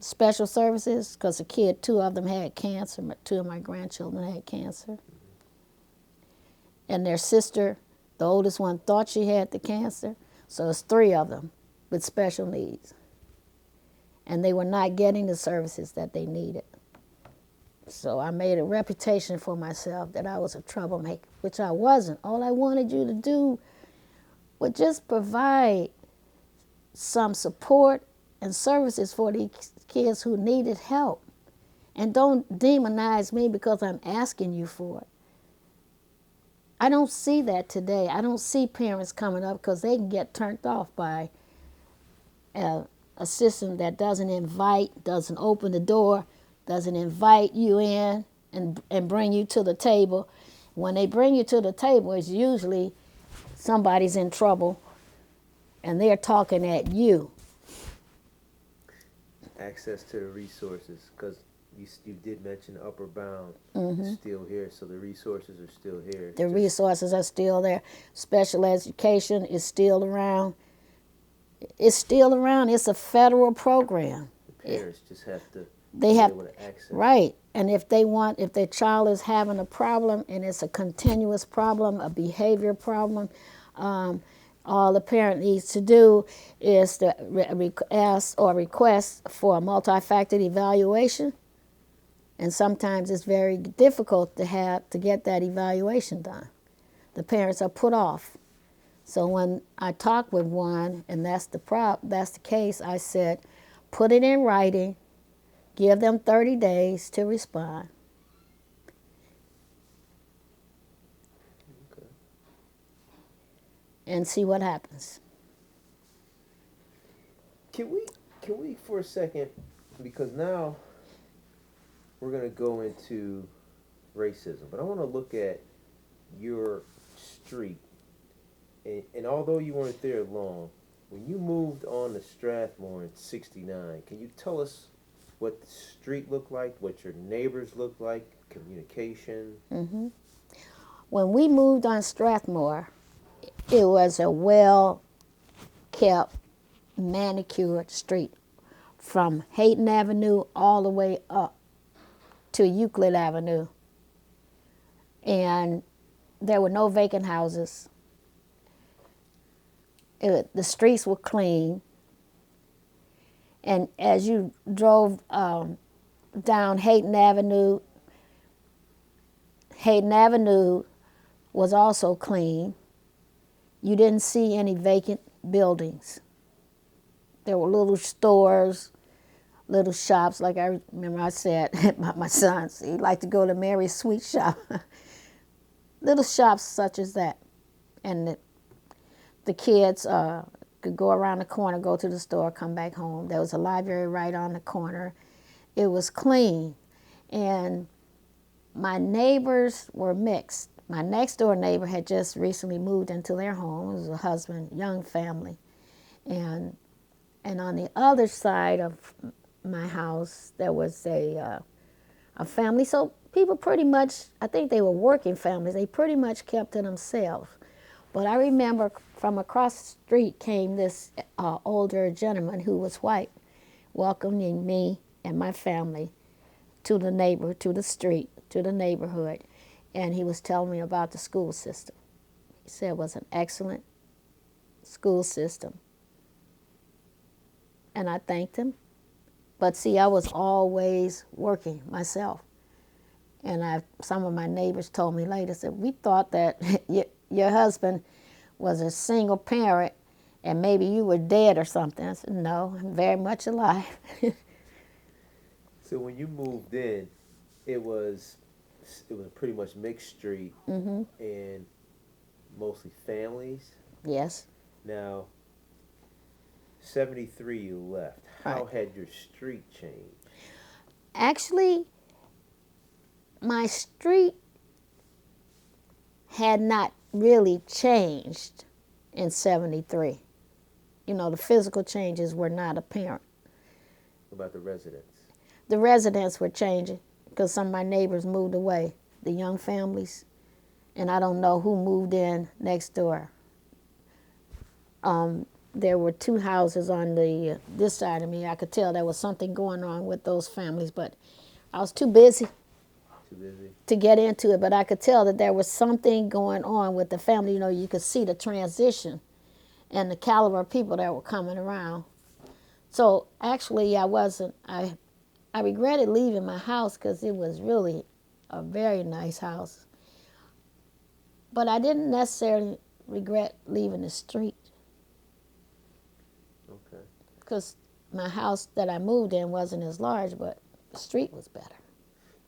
[SPEAKER 2] Special services, because two of them had cancer. Two of my grandchildren had cancer. And their sister, the oldest one, thought she had the cancer. So it's three of them with special needs. And they were not getting the services that they needed. So I made a reputation for myself that I was a troublemaker, which I wasn't. All I wanted you to do was just provide some support and services for these kids who needed help. And don't demonize me because I'm asking you for it. I don't see that today. I don't see parents coming up because they can get turned off by a system that doesn't invite, doesn't open the door, doesn't invite you in and bring you to the table. When they bring you to the table, it's usually somebody's in trouble and they're talking at you.
[SPEAKER 1] Access to the resources, because you did mention upper bound is still here, so the resources are still here.
[SPEAKER 2] The resources are still there. Special education is still around. It's still around. It's a federal program.
[SPEAKER 1] The parents just have to
[SPEAKER 2] be
[SPEAKER 1] able to access.
[SPEAKER 2] Right. And if their child is having a problem and it's a continuous problem, a behavior problem, all the parent needs to do is to ask or request for a multi-factored evaluation. And sometimes it's very difficult to get that evaluation done. The parents are put off. So when I talk with one, and that's the case, I said, put it in writing, give them 30 days to respond.
[SPEAKER 1] Okay.
[SPEAKER 2] And see what happens.
[SPEAKER 1] Can we for a second, because now we're going to go into racism, but I want to look at your street. And although you weren't there long, when you moved on to Strathmore in '69, can you tell us what the street looked like, what your neighbors looked like, communication?
[SPEAKER 2] Mm-hmm. When we moved on Strathmore, it was a well-kept, manicured street from Hayden Avenue all the way up to Euclid Avenue. And there were no vacant houses. The streets were clean. And as you drove down Hayden Avenue was also clean. You didn't see any vacant buildings. There were little stores, little shops, like I remember I said about my sons. He'd like to go to Mary's Sweet Shop. Little shops such as that. And the kids could go around the corner, go to the store, come back home. There was a library right on the corner. It was clean. And my neighbors were mixed. My next door neighbor had just recently moved into their home. It was a husband, young family. And on the other side of my house, there was a family. So people pretty much, I think they were working families. They pretty much kept to themselves. But I remember from across the street came this older gentleman who was white, welcoming me and my family to the street, to the neighborhood. And he was telling me about the school system. He said it was an excellent school system. And I thanked him. But see, I was always working myself. And some of my neighbors told me later, said, we thought that your husband was a single parent and maybe you were dead or something. I said, no, I'm very much alive.
[SPEAKER 1] So when you moved in, it was a pretty much mixed street and mostly families.
[SPEAKER 2] Yes.
[SPEAKER 1] Now, 73 you left. How
[SPEAKER 2] Right.
[SPEAKER 1] had your street changed?
[SPEAKER 2] Actually, my street had not really changed in 73. You know, the physical changes were not apparent.
[SPEAKER 1] What about the residents?
[SPEAKER 2] The residents were changing because some of my neighbors moved away, the young families, and I don't know who moved in next door. There were two houses on this side of me. I could tell there was something going on with those families, but I was too busy
[SPEAKER 1] Too busy?
[SPEAKER 2] to get into it. But I could tell that there was something going on with the family. You know, you could see the transition and the caliber of people that were coming around. So actually, I regretted leaving my house because it was really a very nice house. But I didn't necessarily regret leaving the street
[SPEAKER 1] Okay.
[SPEAKER 2] because my house that I moved in wasn't as large, but the street was better.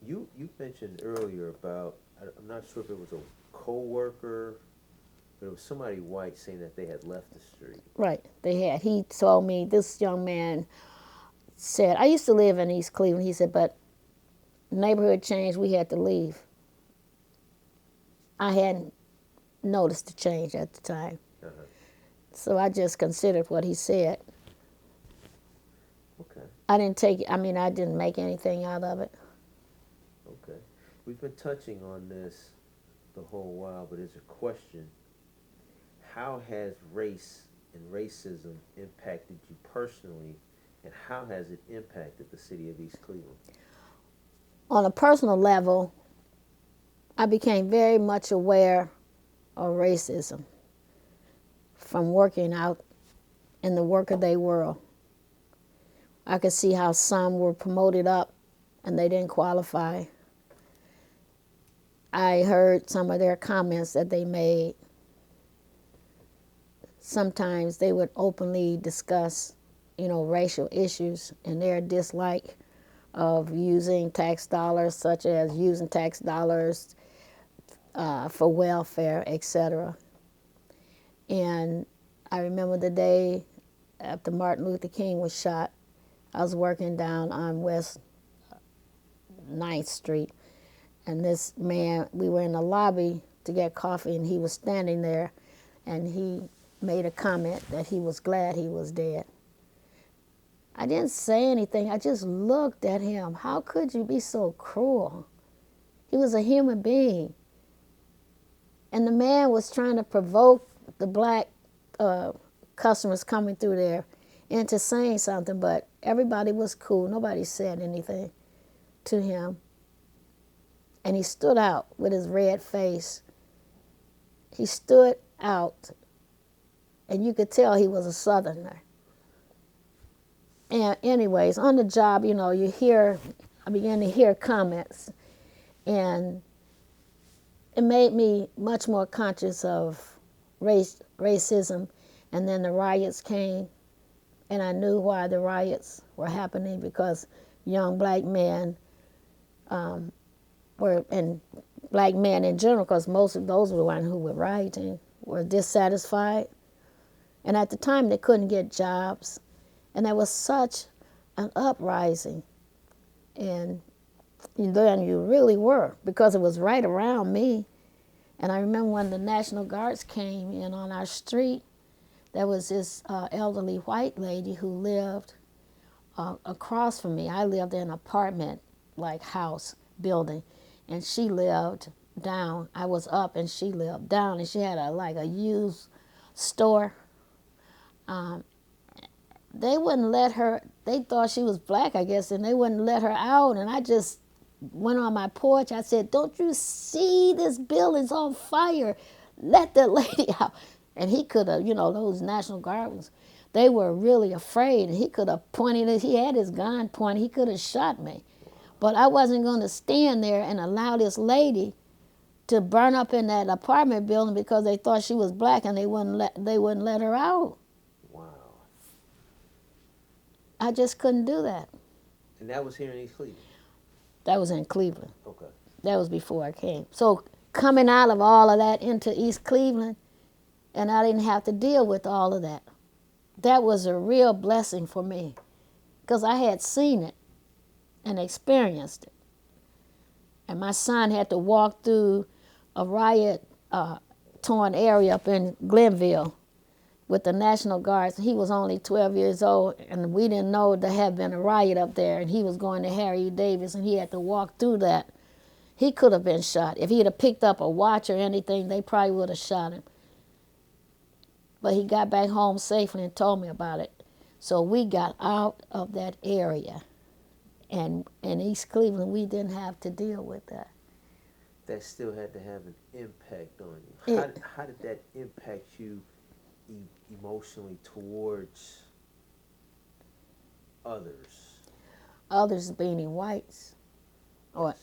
[SPEAKER 1] You mentioned earlier about, I'm not sure if it was a co-worker, but it was somebody white saying that they had left the street.
[SPEAKER 2] Right, he told me, this young man said, I used to live in East Cleveland. He said, but neighborhood changed, we had to leave. I hadn't noticed the change at the time.
[SPEAKER 1] Uh-huh.
[SPEAKER 2] So I just considered what he said.
[SPEAKER 1] Okay.
[SPEAKER 2] I didn't make anything out of it.
[SPEAKER 1] Okay. We've been touching on this the whole while, but it's a question. How has race and racism impacted you personally, and how has it impacted the city of East Cleveland?
[SPEAKER 2] On a personal level, I became very much aware of racism from working out in the workaday world. I could see how some were promoted up and they didn't qualify. I heard some of their comments that they made. Sometimes they would openly discuss, racial issues and their dislike of using tax dollars, such as using tax dollars for welfare, etc. And I remember the day after Martin Luther King was shot, I was working down on West 9th Street, and this man, we were in the lobby to get coffee, and he was standing there, and he made a comment that he was glad he was dead. I didn't say anything. I just looked at him. How could you be so cruel? He was a human being. And the man was trying to provoke the black customers coming through there into saying something, but everybody was cool. Nobody said anything to him. And he stood out with his red face. He stood out, and you could tell he was a Southerner. And anyways, on the job, I began to hear comments, and it made me much more conscious of racism. And then the riots came, and I knew why the riots were happening, because young black men and black men in general, because most of those were the ones who were rioting, were dissatisfied. And at the time, they couldn't get jobs. And there was such an uprising. And then you really were, because it was right around me. And I remember when the National Guards came in on our street, there was this elderly white lady who lived across from me. I lived in an apartment-like house building, and she lived down. I was up and she lived down, and she had a used store. Um, they wouldn't let her. They thought she was black, I guess, and they wouldn't let her out. And I just went on my porch. I said, "Don't you see this building's on fire? Let the lady out." And he could have, those National Guards, they were really afraid. And he could have pointed it. He had his gun pointed. He could have shot me. But I wasn't going to stand there and allow this lady to burn up in that apartment building because they thought she was black and they wouldn't let her out.
[SPEAKER 1] Wow.
[SPEAKER 2] I just couldn't do that.
[SPEAKER 1] And that was here in East Cleveland?
[SPEAKER 2] That was in Cleveland.
[SPEAKER 1] Okay.
[SPEAKER 2] That was before I came. So coming out of all of that into East Cleveland, and I didn't have to deal with all of that. That was a real blessing for me because I had seen it and experienced it. And my son had to walk through a riot-torn area up in Glenville with the National Guards. He was only 12 years old, and we didn't know there had been a riot up there, and he was going to Harry Davis, and he had to walk through that. He could have been shot. If he'd have picked up a watch or anything, they probably would have shot him. But he got back home safely and told me about it. So we got out of that area. And in East Cleveland, we didn't have to deal with that.
[SPEAKER 1] That still had to have an impact on you. How did that impact you emotionally towards others?
[SPEAKER 2] Others being whites. Or,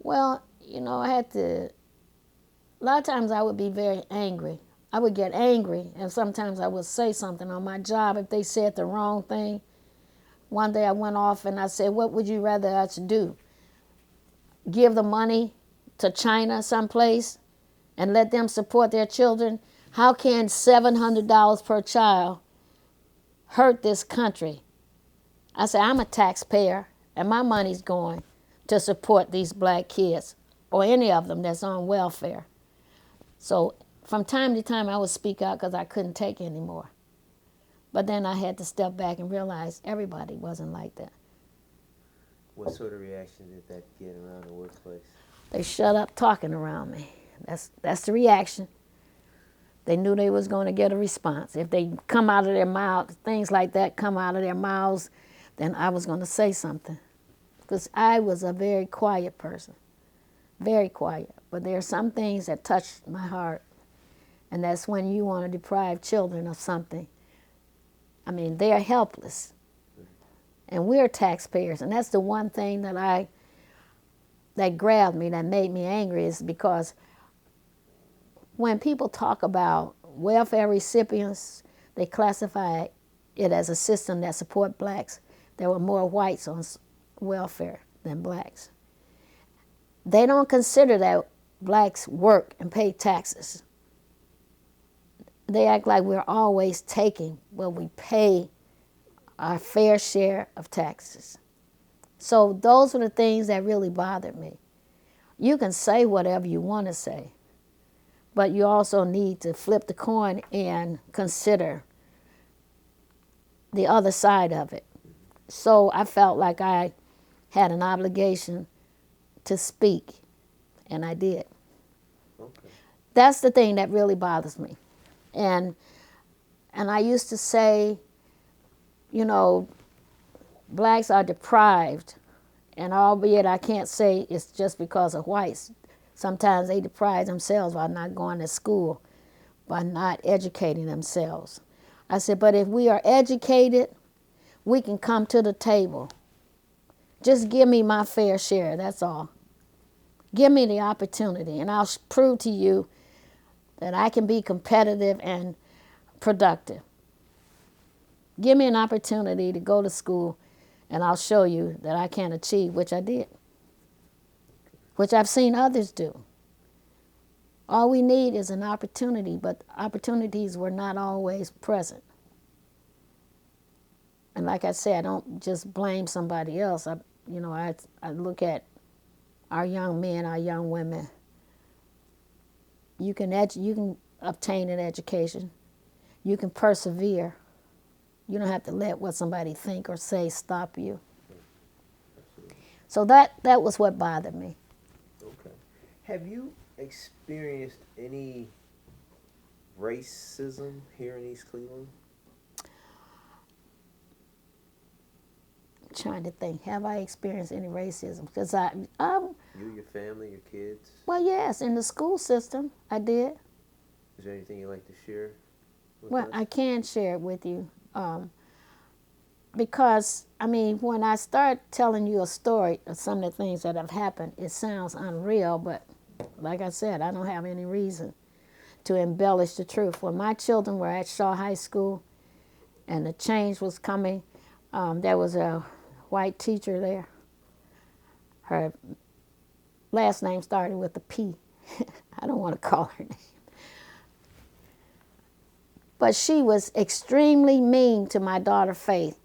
[SPEAKER 2] well, I had to, a lot of times I would be very angry. I would get angry, and sometimes I would say something on my job if they said the wrong thing. One day I went off and I said, "What would you rather us do? Give the money to China someplace and let them support their children? How can $700 per child hurt this country?" I said, "I'm a taxpayer, and my money's going to support these black kids or any of them that's on welfare." So from time to time, I would speak out because I couldn't take anymore. But then I had to step back and realize everybody wasn't like that.
[SPEAKER 1] What sort of reaction did that get around the workplace?
[SPEAKER 2] They shut up talking around me. That's the reaction. They knew they was going to get a response. If they come out of their mouths, things like that come out of their mouths, then I was going to say something. Because I was a very quiet person. Very quiet. But there are some things that touch my heart. And that's when you want to deprive children of something. I mean, they're helpless. And we're taxpayers. And that's the one thing that grabbed me, that made me angry, is because when people talk about welfare recipients, they classify it as a system that support blacks. There were more whites on welfare than blacks. They don't consider that blacks work and pay taxes. They act like we're always taking. Well, we pay our fair share of taxes. So those are the things that really bothered me. You can say whatever you want to say, but you also need to flip the coin and consider the other side of it. So I felt like I had an obligation to speak, and I did.
[SPEAKER 1] Okay.
[SPEAKER 2] That's the thing that really bothers me. And I used to say, blacks are deprived, and albeit I can't say it's just because of whites. Sometimes they deprive themselves by not going to school, by not educating themselves. I said, but if we are educated, we can come to the table. Just give me my fair share, that's all. Give me the opportunity, and I'll prove to you that I can be competitive and productive. Give me an opportunity to go to school, and I'll show you that I can achieve, which I did, which I've seen others do. All we need is an opportunity, but opportunities were not always present. And like I said, I don't just blame somebody else. I look at our young men, our young women. You can obtain an education. You can persevere. You don't have to let what somebody think or say stop you. So that was what bothered me.
[SPEAKER 1] Okay. Have you experienced any racism here in East Cleveland?
[SPEAKER 2] Trying to think, have I experienced any racism? Because
[SPEAKER 1] You, your family, your kids?
[SPEAKER 2] well, yes, in the school system, I did.
[SPEAKER 1] Is there anything you'd like to share with
[SPEAKER 2] Well,
[SPEAKER 1] us?
[SPEAKER 2] I can share it with you. Because, I mean, when I start telling you a story of some of the things that have happened, it sounds unreal, but like I said, I don't have any reason to embellish the truth. When my children were at Shaw High School and the change was coming, there was a white teacher there. Her last name started with a P. I don't want to call her name. But she was extremely mean to my daughter Faith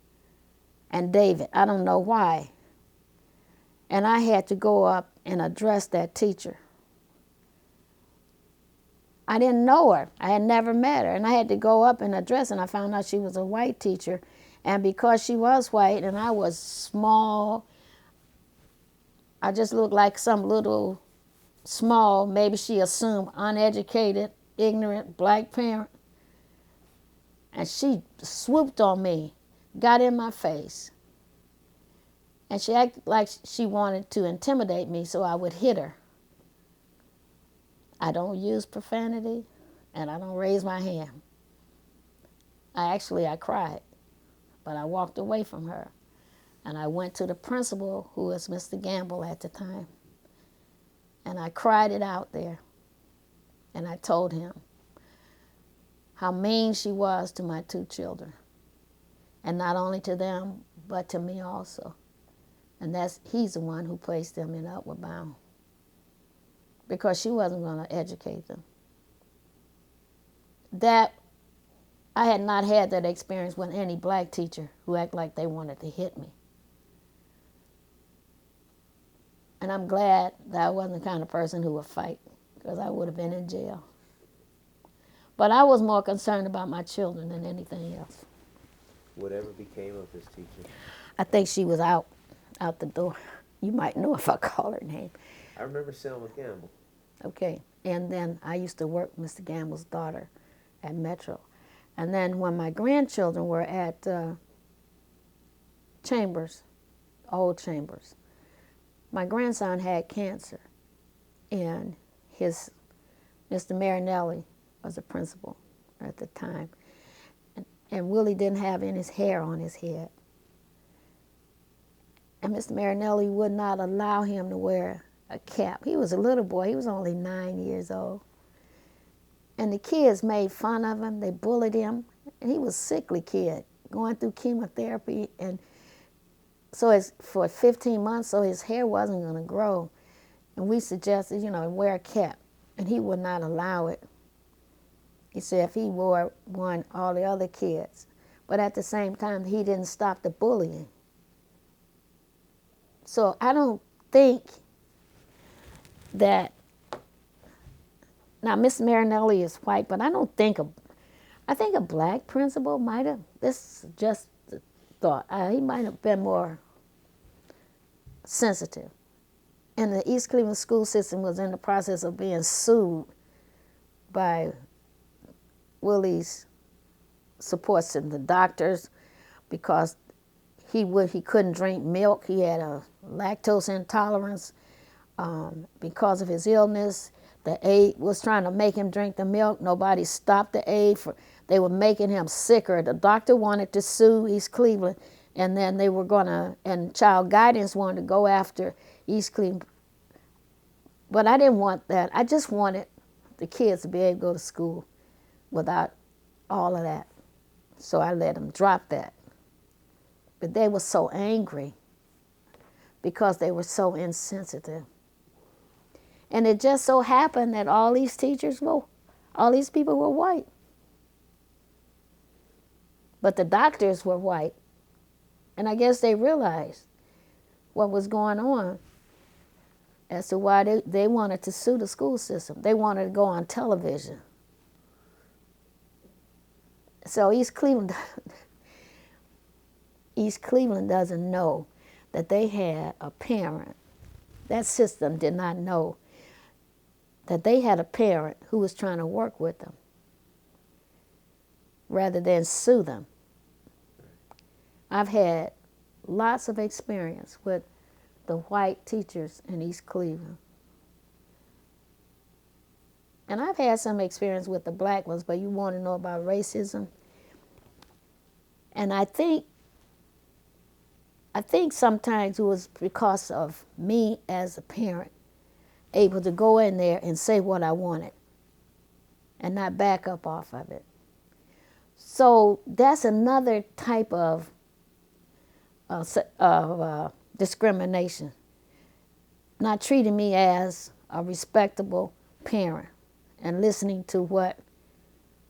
[SPEAKER 2] and David. I don't know why. And I had to go up and address that teacher. I didn't know her. I had never met her. And I had to go up and address her. And I found out she was a white teacher. And because she was white and I was small, I just looked like some little small, maybe she assumed uneducated, ignorant black parent. And she swooped on me, got in my face. And she acted like she wanted to intimidate me so I would hit her. I don't use profanity and I don't raise my hand. I cried, but I walked away from her. And I went to the principal, who was Mr. Gamble at the time. And I cried it out there. And I told him how mean she was to my two children. And not only to them, but to me also. And he's the one who placed them in Upward Bound. Because she wasn't going to educate them. That, I had not had that experience with any black teacher who acted like they wanted to hit me. And I'm glad that I wasn't the kind of person who would fight, because I would have been in jail. But I was more concerned about my children than anything else.
[SPEAKER 1] Whatever became of this teacher?
[SPEAKER 2] I think she was out the door. You might know if I call her name.
[SPEAKER 1] I remember Selma Gamble.
[SPEAKER 2] Okay. And then I used to work with Mr. Gamble's daughter at Metro. And then when my grandchildren were at Chambers, old Chambers, my grandson had cancer. And Mr. Marinelli was the principal at the time. And Willie didn't have any hair on his head. And Mr. Marinelli would not allow him to wear a cap. He was a little boy. He was only 9 years old. And the kids made fun of him. They bullied him. And he was a sickly kid, going through chemotherapy. And so for 15 months, so his hair wasn't going to grow. And we suggested, wear a cap. And he would not allow it. He said if he wore one, all the other kids. But at the same time, he didn't stop the bullying. So I don't think that, now Miss Marinelli is white, but I think a black principal might have, this is just a thought, he might have been more sensitive. And the East Cleveland school system was in the process of being sued by Willie's support system, the doctors, because he couldn't drink milk. He had a lactose intolerance because of his illness. The aide was trying to make him drink the milk. Nobody stopped the aide. They were making him sicker. The doctor wanted to sue East Cleveland, and then they were and Child Guidance wanted to go after East Cleveland. But I didn't want that. I just wanted the kids to be able to go to school without all of that. So I let them drop that. But they were so angry because they were so insensitive. And it just so happened that all these people were white. But the doctors were white. And I guess they realized what was going on as to why they wanted to sue the school system. They wanted to go on television. So East Cleveland doesn't know that they had a parent. That system did not know that they had a parent who was trying to work with them rather than sue them. I've had lots of experience with the white teachers in East Cleveland. And I've had some experience with the black ones, but you want to know about racism? And I think sometimes it was because of me as a parent able to go in there and say what I wanted and not back up off of it. So that's another type of discrimination, not treating me as a respectable parent and listening to what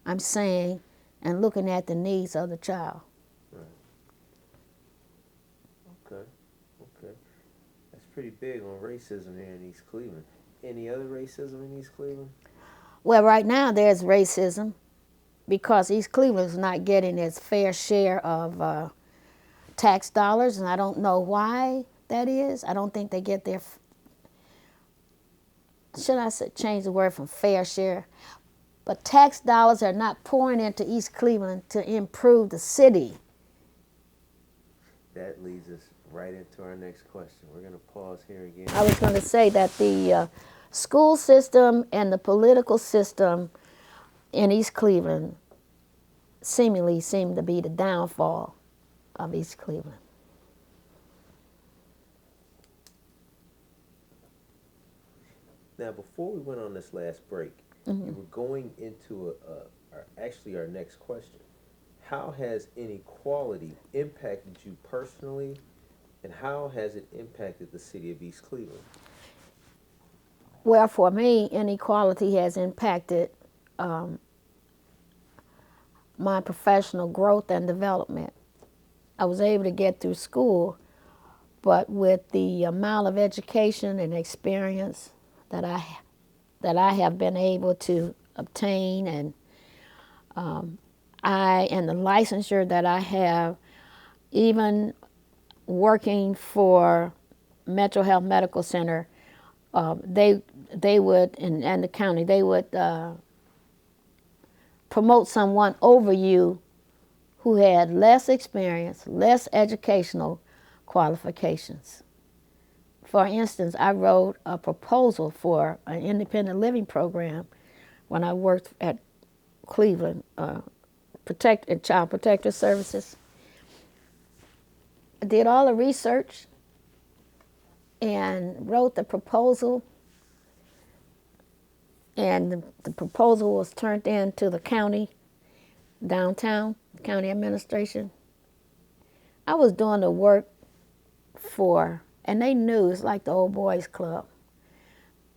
[SPEAKER 2] I'm saying and looking at the needs of the child.
[SPEAKER 1] Right. Okay. That's pretty big on racism here in East Cleveland. Any other racism in East Cleveland?
[SPEAKER 2] Well, right now there's racism because East Cleveland is not getting its fair share of tax dollars, and I don't know why that is. I don't think they get their, should I say, change the word from fair share? But tax dollars are not pouring into East Cleveland to improve the city.
[SPEAKER 1] That leads us right into our next question. We're going to pause here again.
[SPEAKER 2] I was going to say that the school system and the political system in East Cleveland seemingly seem to be the downfall of East Cleveland.
[SPEAKER 1] Now, before we went on this last break, you were going into our next question. How has inequality impacted you personally, and how has it impacted the city of East Cleveland?
[SPEAKER 2] Well, for me, inequality has impacted my professional growth and development. I was able to get through school, but with the amount of education and experience that I have been able to obtain, and the licensure that I have, even working for Metro Health Medical Center, they would, and the county, they would promote someone over you who had less experience, less educational qualifications. For instance, I wrote a proposal for an independent living program when I worked at Cleveland Child Protective Services. I did all the research and wrote the proposal, and the proposal was turned in to the county, downtown, county administration. I was doing the work for, and they knew, it's like the old boys club.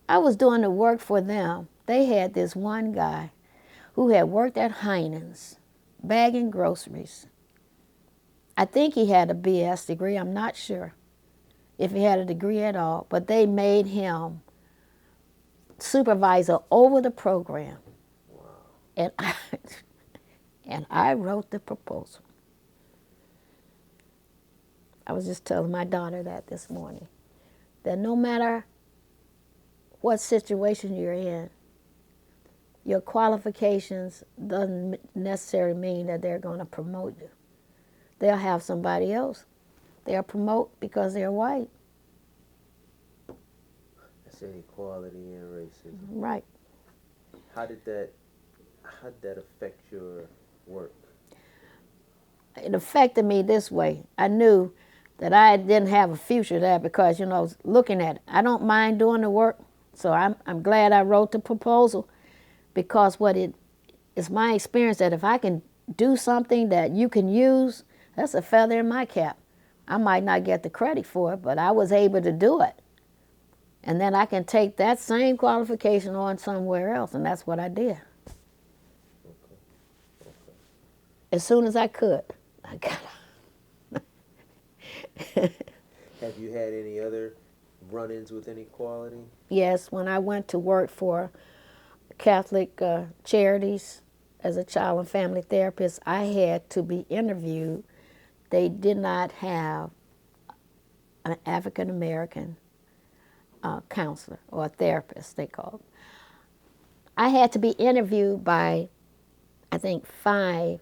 [SPEAKER 2] I was doing the work for them. They had this one guy who had worked at Heinen's, bagging groceries. I think he had a BS degree, I'm not sure if he had a degree at all, but they made him supervisor over the program. Wow. And I wrote the proposal. I was just telling my daughter that this morning, that no matter what situation you're in, your qualifications doesn't necessarily mean that they're going to promote you. They'll have somebody else. They'll promote because they're white.
[SPEAKER 1] That's inequality and racism.
[SPEAKER 2] Right.
[SPEAKER 1] How did that affect your work?
[SPEAKER 2] It affected me this way. I knew that I didn't have a future there because, I was looking at it. I don't mind doing the work, so I'm glad I wrote the proposal, because it's my experience that if I can do something that you can use, that's a feather in my cap. I might not get the credit for it, but I was able to do it. And then I can take that same qualification on somewhere else, and that's what I did.
[SPEAKER 1] Okay.
[SPEAKER 2] As soon as I could, I got
[SPEAKER 1] Have you had any other run-ins with inequality?
[SPEAKER 2] Yes, when I went to work for Catholic Charities as a child and family therapist, I had to be interviewed. They did not have an African American counselor, or a therapist, they called. I had to be interviewed by, I think, 5,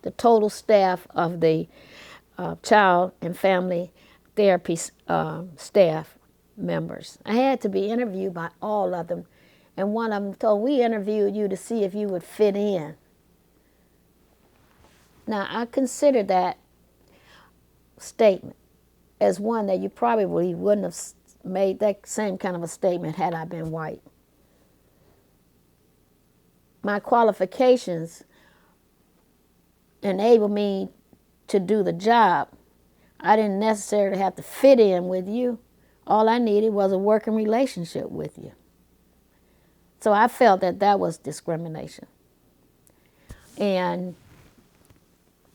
[SPEAKER 2] the total staff of the child and family therapy staff members. I had to be interviewed by all of them. And one of them told, we interviewed you to see if you would fit in. Now, I consider that statement as one that you probably wouldn't have made that same kind of a statement had I been white. My qualifications enable me to do the job. I didn't necessarily have to fit in with you. All I needed was a working relationship with you. So I felt that that was discrimination. And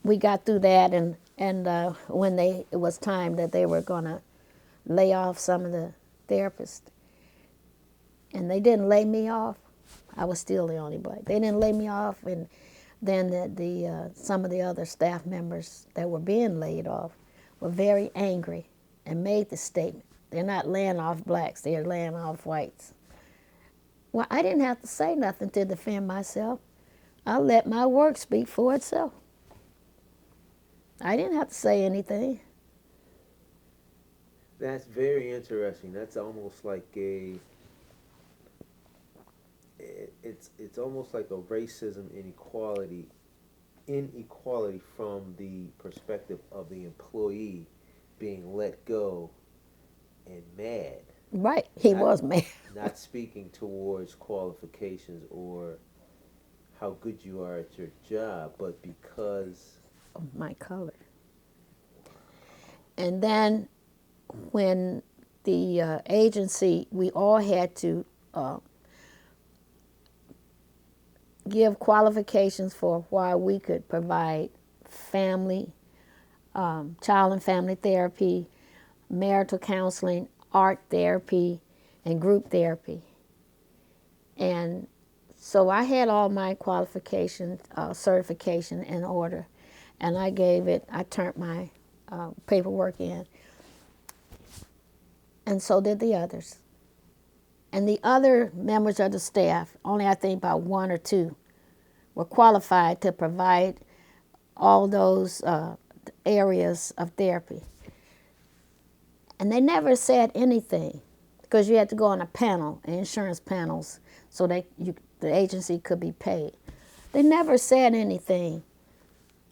[SPEAKER 2] we got through that, and when it was time that they were going to lay off some of the therapists, and they didn't lay me off. I was still the only black. They didn't lay me off, and then some of the other staff members that were being laid off were very angry and made the statement, they're not laying off blacks, they're laying off whites. Well, I didn't have to say nothing to defend myself. I let my work speak for itself. I didn't have to say anything.
[SPEAKER 1] That's very interesting. That's almost like it's almost like a racism inequality from the perspective of the employee being let go and mad.
[SPEAKER 2] Right, he was mad.
[SPEAKER 1] Not speaking towards qualifications or how good you are at your job, but because
[SPEAKER 2] of my color. And then when the agency, we all had to give qualifications for why we could provide family, child and family therapy, marital counseling, art therapy, and group therapy. And so I had all my qualifications, certification in order, and I turned my paperwork in, and so did the others. And the other members of the staff, only I think about 1 or 2, were qualified to provide all those areas of therapy. And they never said anything, because you had to go on a panel, insurance panels, so that the agency could be paid. They never said anything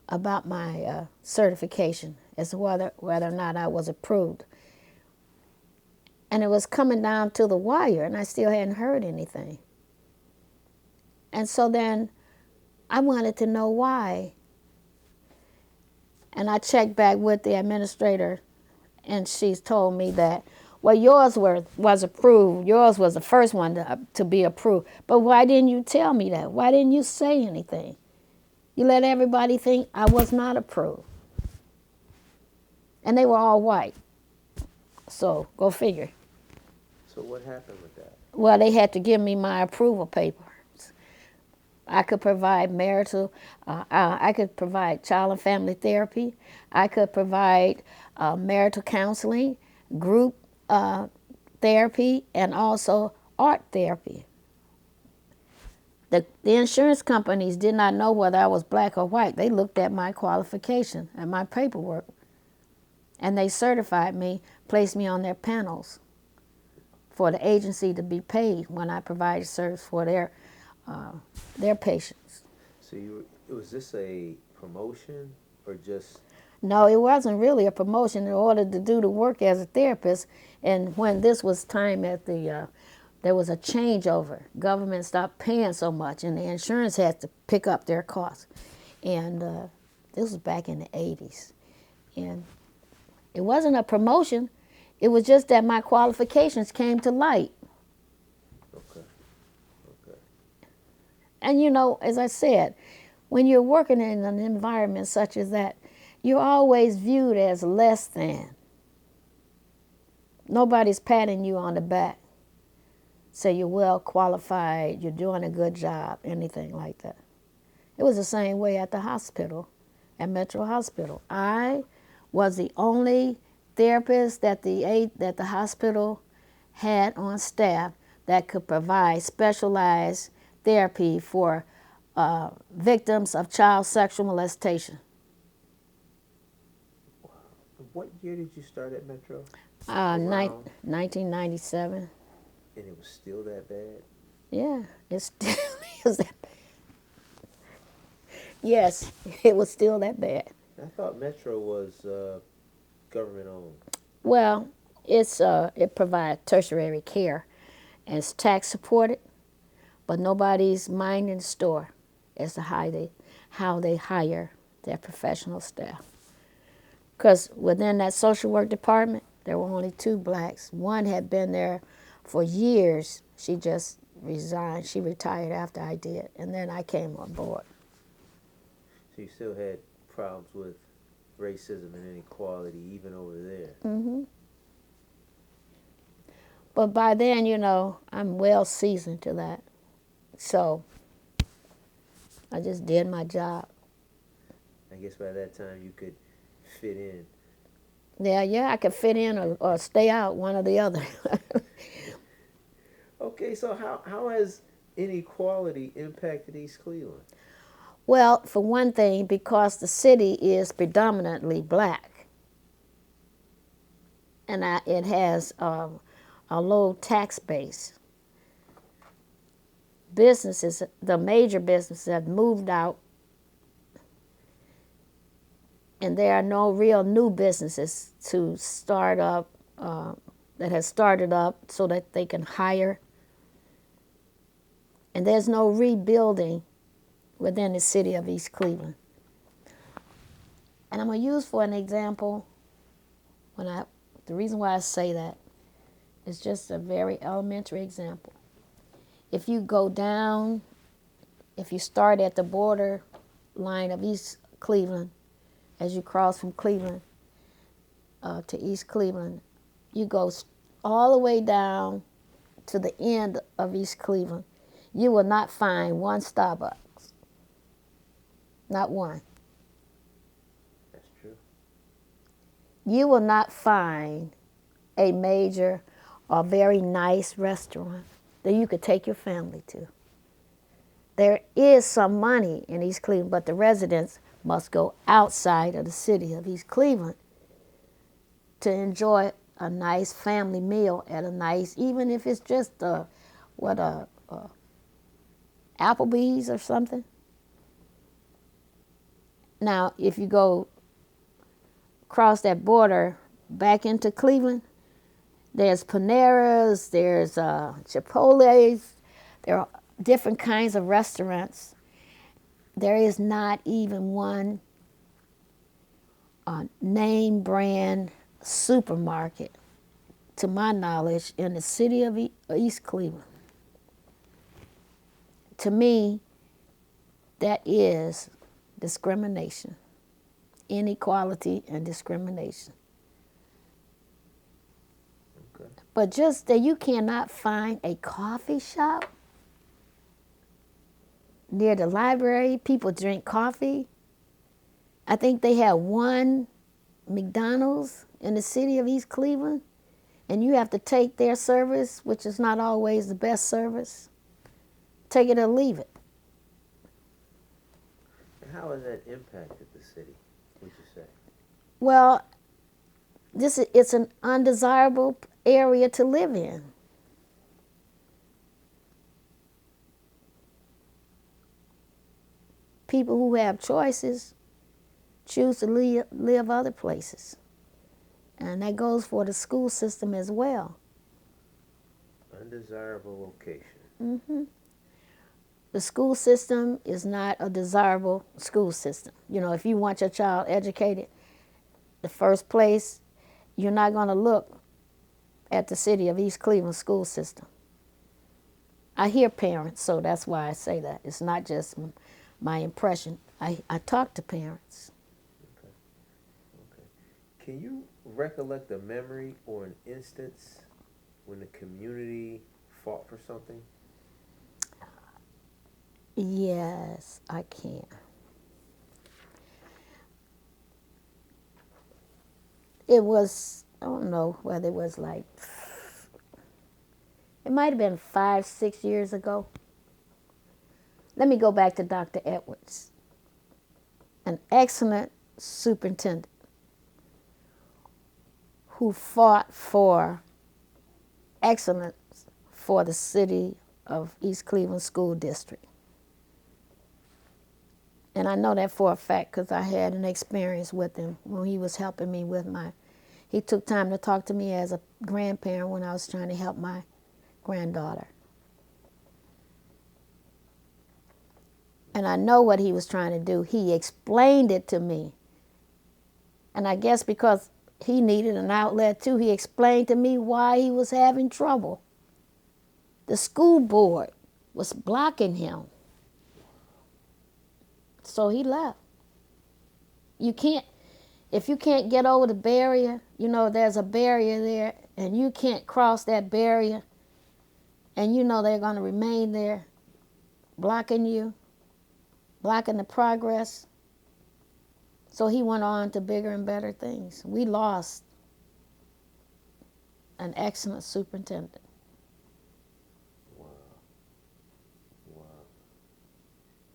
[SPEAKER 2] about my certification as to whether or not I was approved. And it was coming down to the wire, and I still hadn't heard anything. And so then I wanted to know why. And I checked back with the administrator, and she's told me that, well, yours was approved. Yours was the first one to be approved. But why didn't you tell me that? Why didn't you say anything? You let everybody think I was not approved. And they were all white. So go figure.
[SPEAKER 1] So what happened with that?
[SPEAKER 2] Well, they had to give me my approval papers. I could provide I could provide child and family therapy. I could provide marital counseling, group therapy, and also art therapy. The insurance companies did not know whether I was black or white. They looked at my qualification and my paperwork, and they certified me, placed me on their panels for the agency to be paid when I provided service for their patients.
[SPEAKER 1] So was this a promotion or just?
[SPEAKER 2] No, it wasn't really a promotion. In order to do the work as a therapist, and when this was time at there was a changeover. Government stopped paying so much, and the insurance had to pick up their costs. And this was back in the 80s. And it wasn't a promotion. It was just that my qualifications came to light.
[SPEAKER 1] Okay.
[SPEAKER 2] And you know, as I said, when you're working in an environment such as that, you're always viewed as less than. Nobody's patting you on the back, say you're well qualified, you're doing a good job, anything like that. It was the same way at the hospital, at Metro Hospital. I was the only therapist that the hospital had on staff that could provide specialized therapy for victims of child sexual molestation.
[SPEAKER 1] What year did you start at Metro?
[SPEAKER 2] 1997.
[SPEAKER 1] And it was still that bad?
[SPEAKER 2] Yeah, it still is that bad. Yes, it was still that bad.
[SPEAKER 1] I thought Metro was government owned.
[SPEAKER 2] Well, it provides tertiary care, and it's tax supported, but nobody's minding the store as to how they hire their professional staff. Because within that social work department, there were only 2 blacks. One had been there for years. She just resigned. She retired after I did, and then I came on board.
[SPEAKER 1] So you still had problems with racism and inequality even over there.
[SPEAKER 2] But by then, I'm well seasoned to that. So I just did my job.
[SPEAKER 1] I guess by that time you could fit in.
[SPEAKER 2] Yeah, I could fit in or stay out, one or the other.
[SPEAKER 1] Okay, so how has inequality impacted East Cleveland?
[SPEAKER 2] Well, for one thing, because the city is predominantly black, and it has a low tax base. Businesses, the major businesses, have moved out, and there are no real new businesses to start up that has started up so that they can hire. And there's no rebuilding within the city of East Cleveland. And I'm going to use for an example, the reason why I say that is just a very elementary example. If you go down, if you start at the border line of East Cleveland, as you cross from Cleveland to East Cleveland, you go all the way down to the end of East Cleveland, you will not find one Starbucks. Not one.
[SPEAKER 1] That's true.
[SPEAKER 2] You will not find a major or very nice restaurant that you could take your family to. There is some money in East Cleveland, but the residents must go outside of the city of East Cleveland to enjoy a nice family meal at a nice, even if it's just Applebee's or something. Now, if you go across that border back into Cleveland, there's Paneras, there's Chipotle's, there are different kinds of restaurants. There is not even one name brand supermarket, to my knowledge, in the city of East Cleveland. To me, that is discrimination, inequality and discrimination.
[SPEAKER 1] Okay.
[SPEAKER 2] But just that you cannot find a coffee shop near the library, people drink coffee. I think they have one McDonald's in the city of East Cleveland, and you have to take their service, which is not always the best service. Take it or leave it.
[SPEAKER 1] And how has that impacted the city, would you say?
[SPEAKER 2] Well, it's an undesirable area to live in. People who have choices choose to live other places. And that goes for the school system as well.
[SPEAKER 1] Undesirable location.
[SPEAKER 2] Mm-hmm. The school system is not a desirable school system. If you want your child educated, the first place, you're not going to look at the city of East Cleveland school system. I hear parents, so that's why I say that. It's not just my impression. I talk to parents.
[SPEAKER 1] Okay. Can you recollect a memory or an instance when the community fought for something?
[SPEAKER 2] Yes, I can. It was, I don't know whether it was it might have been 5, 6 years ago. let me go back to Dr. Edwards, an excellent superintendent who fought for excellence for the city of East Cleveland School District. And I know that for a fact because I had an experience with him when he was helping me with he took time to talk to me as a grandparent when I was trying to help my granddaughter. And I know what he was trying to do. He explained it to me. And I guess because he needed an outlet too, he explained to me why he was having trouble. The school board was blocking him. So he left. If you can't get over the barrier, there's a barrier there, and you can't cross that barrier, and they're going to remain there, blocking you, blocking the progress. So he went on to bigger and better things. We lost an excellent superintendent.
[SPEAKER 1] Wow. Wow.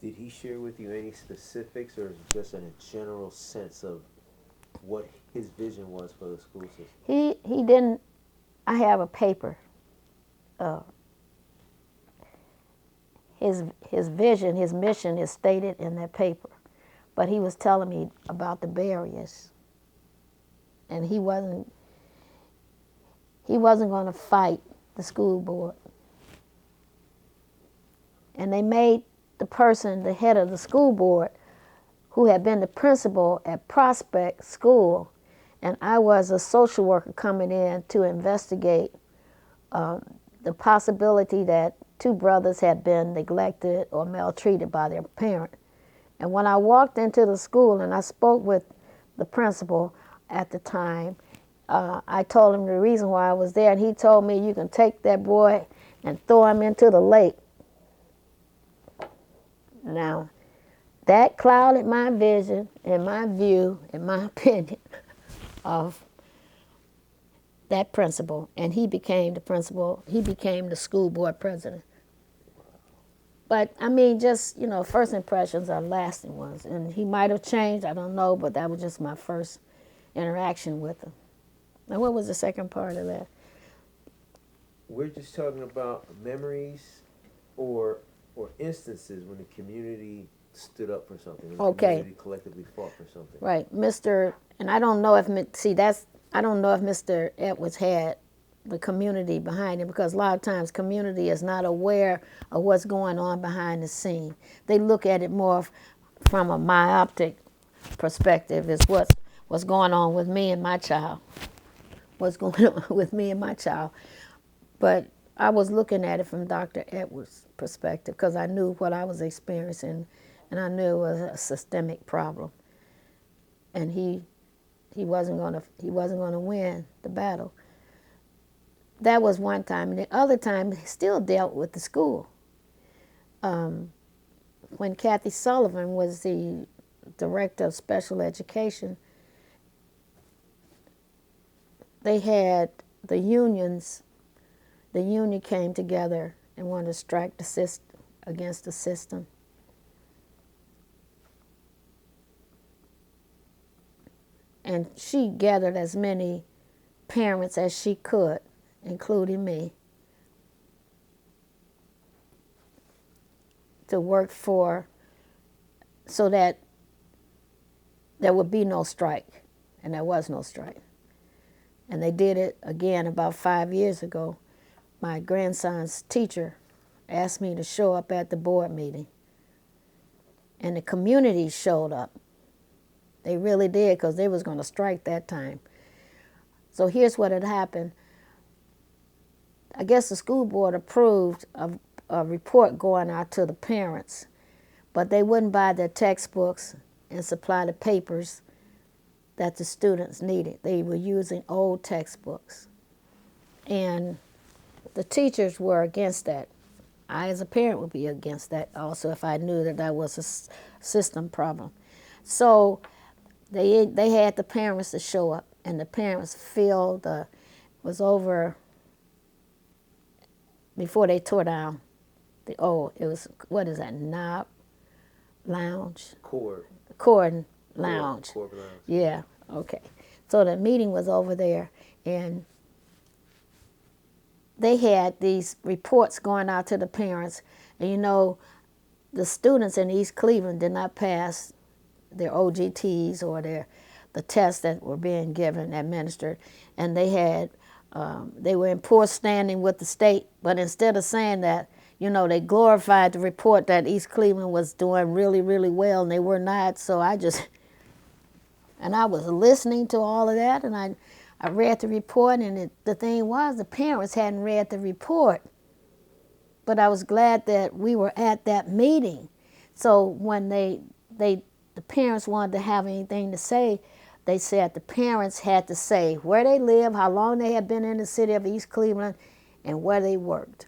[SPEAKER 1] Did he share with you any specifics, or just in a general sense of what his vision was for the school system?
[SPEAKER 2] He didn't. I have a paper. His vision, his mission is stated in that paper, but he was telling me about the barriers, and he wasn't going to fight the school board. And they made the head of the school board, who had been the principal at Prospect School, and I was a social worker coming in to investigate the possibility that 2 brothers had been neglected or maltreated by their parent. And when I walked into the school and I spoke with the principal at the time, I told him the reason why I was there, and he told me, you can take that boy and throw him into the lake. Now, that clouded my vision and my view and my opinion of that principal, and he became the principal. He became the school board president. But, just, first impressions are lasting ones, and he might have changed, I don't know, but that was just my first interaction with him. Now, what was the second part of that?
[SPEAKER 1] We're just talking about memories or instances when the community stood up for something, when the community collectively fought for something.
[SPEAKER 2] Right, and I don't know if Mr. Edwards had the community behind him, because a lot of times community is not aware of what's going on behind the scene. They look at it more from a myopic perspective, is what's going on with me and my child. What's going on with me and my child. But I was looking at it from Dr. Edwards' perspective, because I knew what I was experiencing, and I knew it was a systemic problem. And he wasn't going to win the battle. That was one time. And the other time, he still dealt with the school. When Kathy Sullivan was the director of special education, they had the unions. The union came together and wanted to strike against the system. And she gathered as many parents as she could, including me, to work so that there would be no strike, and there was no strike. And they did it again about 5 years ago. My grandson's teacher asked me to show up at the board meeting, and the community showed up. They really did, because they was going to strike that time. So here's what had happened. I guess the school board approved a report going out to the parents, but they wouldn't buy their textbooks and supply the papers that the students needed. They were using old textbooks. And the teachers were against that. I, as a parent, would be against that also if I knew that was a system problem. So they had the parents to show up, and the parents was over before they tore down it was, what is that, Knob Lounge?
[SPEAKER 1] Cord.
[SPEAKER 2] Cord Lounge.
[SPEAKER 1] Cord Lounge.
[SPEAKER 2] Yeah, okay. So the meeting was over there, and they had these reports going out to the parents. And you know, the students in East Cleveland did not pass their OGTs or the tests that were being given, administered. And they were in poor standing with the state. But instead of saying that, you know, they glorified the report that East Cleveland was doing really, really well, and they were not. So I was listening to all of that, and I read the report, and the thing was, the parents hadn't read the report. But I was glad that we were at that meeting. So when the parents wanted to have anything to say, they said the parents had to say where they live, how long they had been in the city of East Cleveland, and where they worked.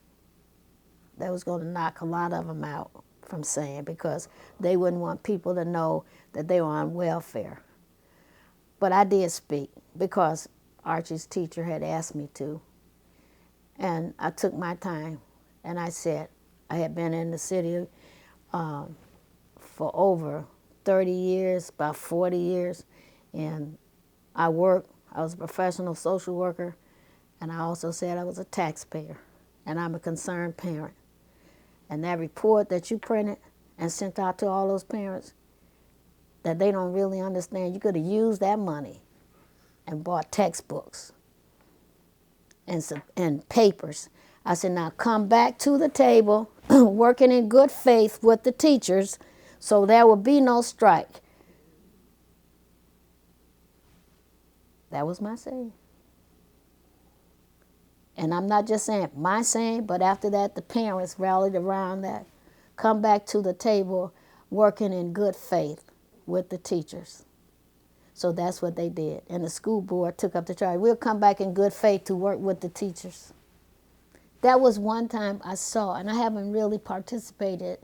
[SPEAKER 2] That was going to knock a lot of them out from saying, because they wouldn't want people to know that they were on welfare. But I did speak because Archie's teacher had asked me to. And I took my time, and I said I had been in the city for over 30 years, about 40 years, and I was a professional social worker, and I also said I was a taxpayer, and I'm a concerned parent. And that report that you printed and sent out to all those parents, that they don't really understand, you could have used that money and bought textbooks and papers. I said, now come back to the table, working in good faith with the teachers, so there will be no strike. That was my saying. And I'm not just saying my saying, but after that, the parents rallied around that. Come back to the table, working in good faith with the teachers. So that's what they did. And the school board took up the charge. We'll come back in good faith to work with the teachers. That was one time I saw, and I haven't really participated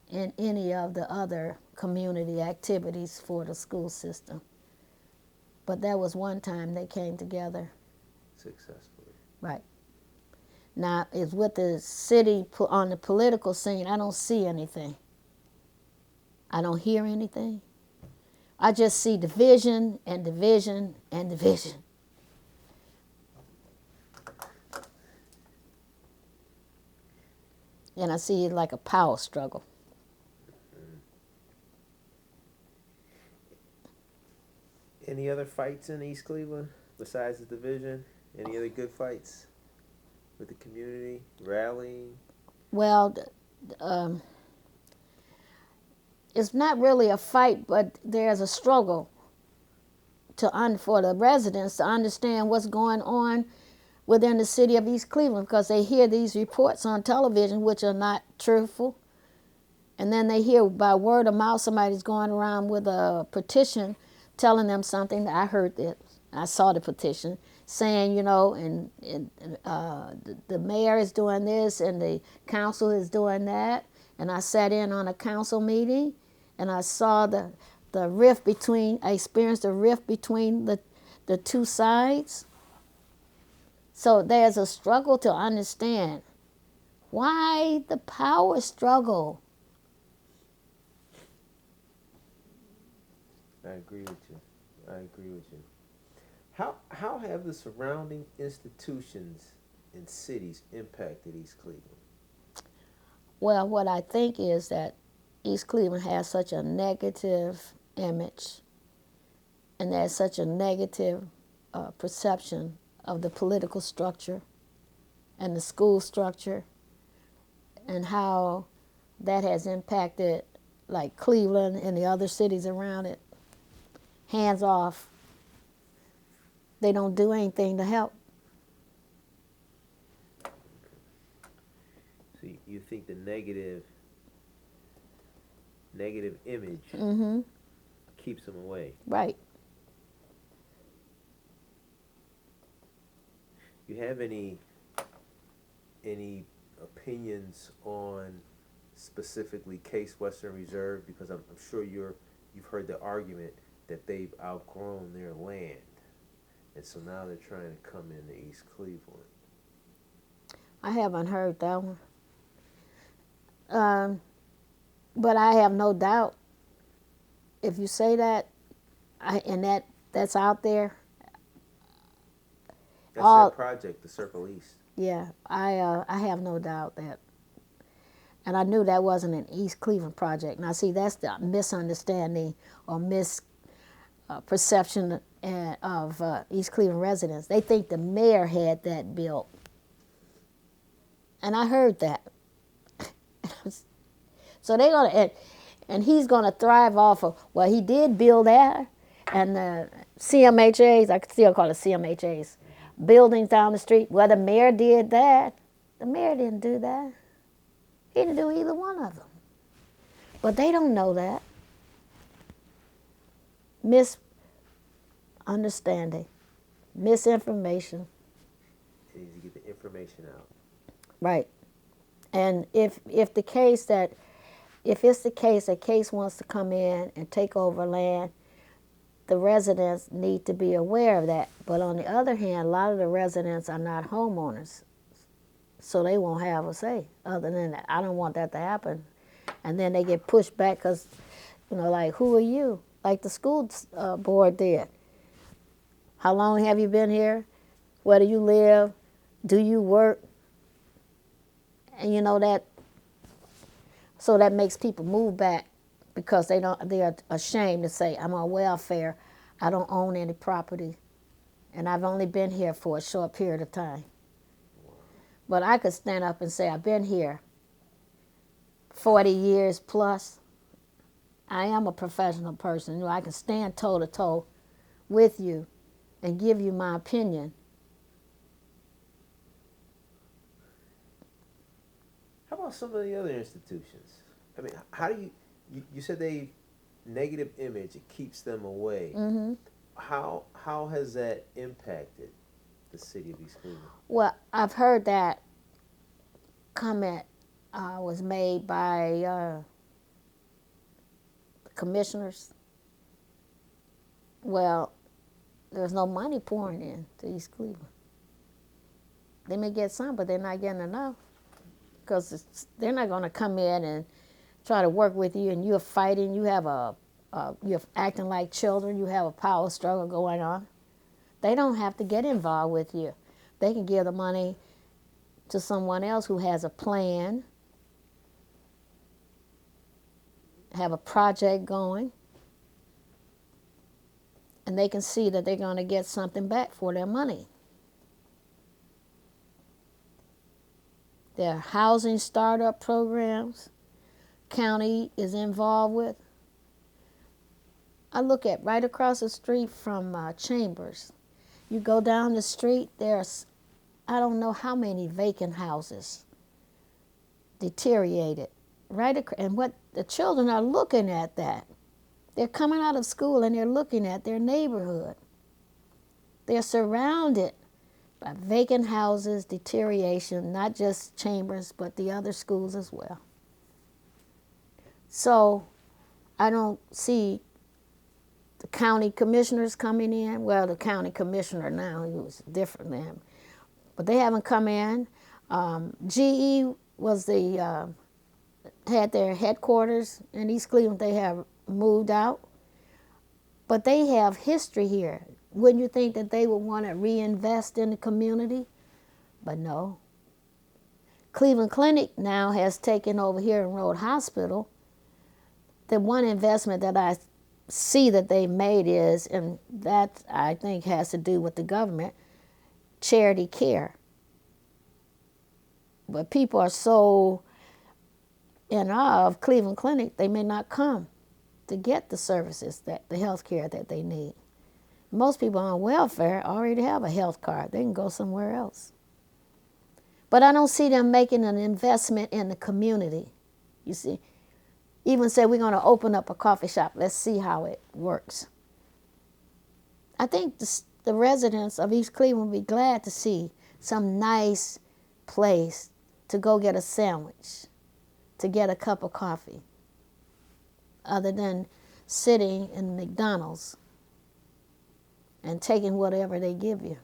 [SPEAKER 2] in any of the other community activities for the school system. But that was one time they came together.
[SPEAKER 1] Successfully.
[SPEAKER 2] Right. Now, it's with the city on the political scene, I don't see anything. I don't hear anything. I just see division and division and division. And I see it like a power struggle.
[SPEAKER 1] Any other fights in East Cleveland besides the division? Any other good fights with the community, rallying?
[SPEAKER 2] Well, it's not really a fight, but there's a struggle for the residents to understand what's going on within the city of East Cleveland, because they hear these reports on television which are not truthful. And then they hear by word of mouth somebody's going around with a petition telling them something. I heard it. I saw the petition saying, you know, and the mayor is doing this and the council is doing that. And I sat in on a council meeting, and I saw I experienced the rift between the two sides. So there's a struggle to understand why the power struggle.
[SPEAKER 1] I agree with you. How have the surrounding institutions and cities impacted East Cleveland?
[SPEAKER 2] Well, what I think is that East Cleveland has such a negative image, and there's such a negative perception of the political structure and the school structure, and how that has impacted like Cleveland and the other cities around it. Hands off. They don't do anything to help.
[SPEAKER 1] So you think the negative image
[SPEAKER 2] Mm-hmm.
[SPEAKER 1] keeps them away?
[SPEAKER 2] Right.
[SPEAKER 1] You have any opinions on specifically Case Western Reserve? Because I'm sure you've heard the argument that they've outgrown their land, and so now they're trying to come into East Cleveland.
[SPEAKER 2] I haven't heard that one. But I have no doubt if you say that, and that's out there.
[SPEAKER 1] That's their
[SPEAKER 2] All
[SPEAKER 1] project, the Circle East.
[SPEAKER 2] yeah, I have no doubt that, and I knew that wasn't an East Cleveland project. Now see, that's the misunderstanding or misperception of East Cleveland residents. They think the mayor had that built, and I heard that. So they're gonna and he's gonna thrive off of well, he did build that, and the CMHAs, I could still call it CMHAs, buildings down the street. Well, the mayor did that. The mayor didn't do that. He didn't do either one of them. But they don't know that. Misunderstanding, misinformation.
[SPEAKER 1] They need to get the information out.
[SPEAKER 2] Right. And if it's the case that a case wants to come in and take over land, the residents need to be aware of that. But on the other hand, a lot of the residents are not homeowners, so they won't have a say. Other than that, I don't want that to happen. And then they get pushed back because, like, who are you? Like the school board did. How long have you been here? Where do you live? Do you work? And that, so that makes people move back because they're ashamed to say, I'm on welfare, I don't own any property, and I've only been here for a short period of time. But I could stand up and say, I've been here 40 years plus. I am a professional person. I can stand toe to toe with you and give you my opinion.
[SPEAKER 1] How about some of the other institutions? I mean, how do you said they negative image, it keeps them away.
[SPEAKER 2] Mm-hmm.
[SPEAKER 1] How has that impacted the city of East Cleveland?
[SPEAKER 2] Well, I've heard that comment was made by commissioners. Well, there's no money pouring in to East Cleveland. They may get some, but they're not getting enough because they're not going to come in and try to work with you, and you're fighting. You're acting like children. You have a power struggle going on. They don't have to get involved with you. They can give the money to someone else who has a plan, have a project going, and they can see that they're going to get something back for their money. There are housing startup programs county is involved with. I look at right across the street from Chambers. You go down the street, there's I don't know how many vacant houses, deteriorated. And what the children are looking at that. They're coming out of school and they're looking at their neighborhood. They're surrounded by vacant houses, deterioration, not just Chambers, but the other schools as well. So I don't see the county commissioners coming in. Well, the county commissioner now, he was different than him. But they haven't come in. GE was had their headquarters in East Cleveland. They have moved out. But they have history here. Wouldn't you think that they would want to reinvest in the community? But no. Cleveland Clinic now has taken over here in Road Hospital. The one investment that I see that they made is, and that I think has to do with the government, charity care. But people are so in awe of Cleveland Clinic, they may not come to get the services, the health care that they need. Most people on welfare already have a health card. They can go somewhere else. But I don't see them making an investment in the community. You see, even say we're going to open up a coffee shop. Let's see how it works. I think the residents of East Cleveland would be glad to see some nice place to go get a sandwich, to get a cup of coffee, other than sitting in McDonald's and taking whatever they give you.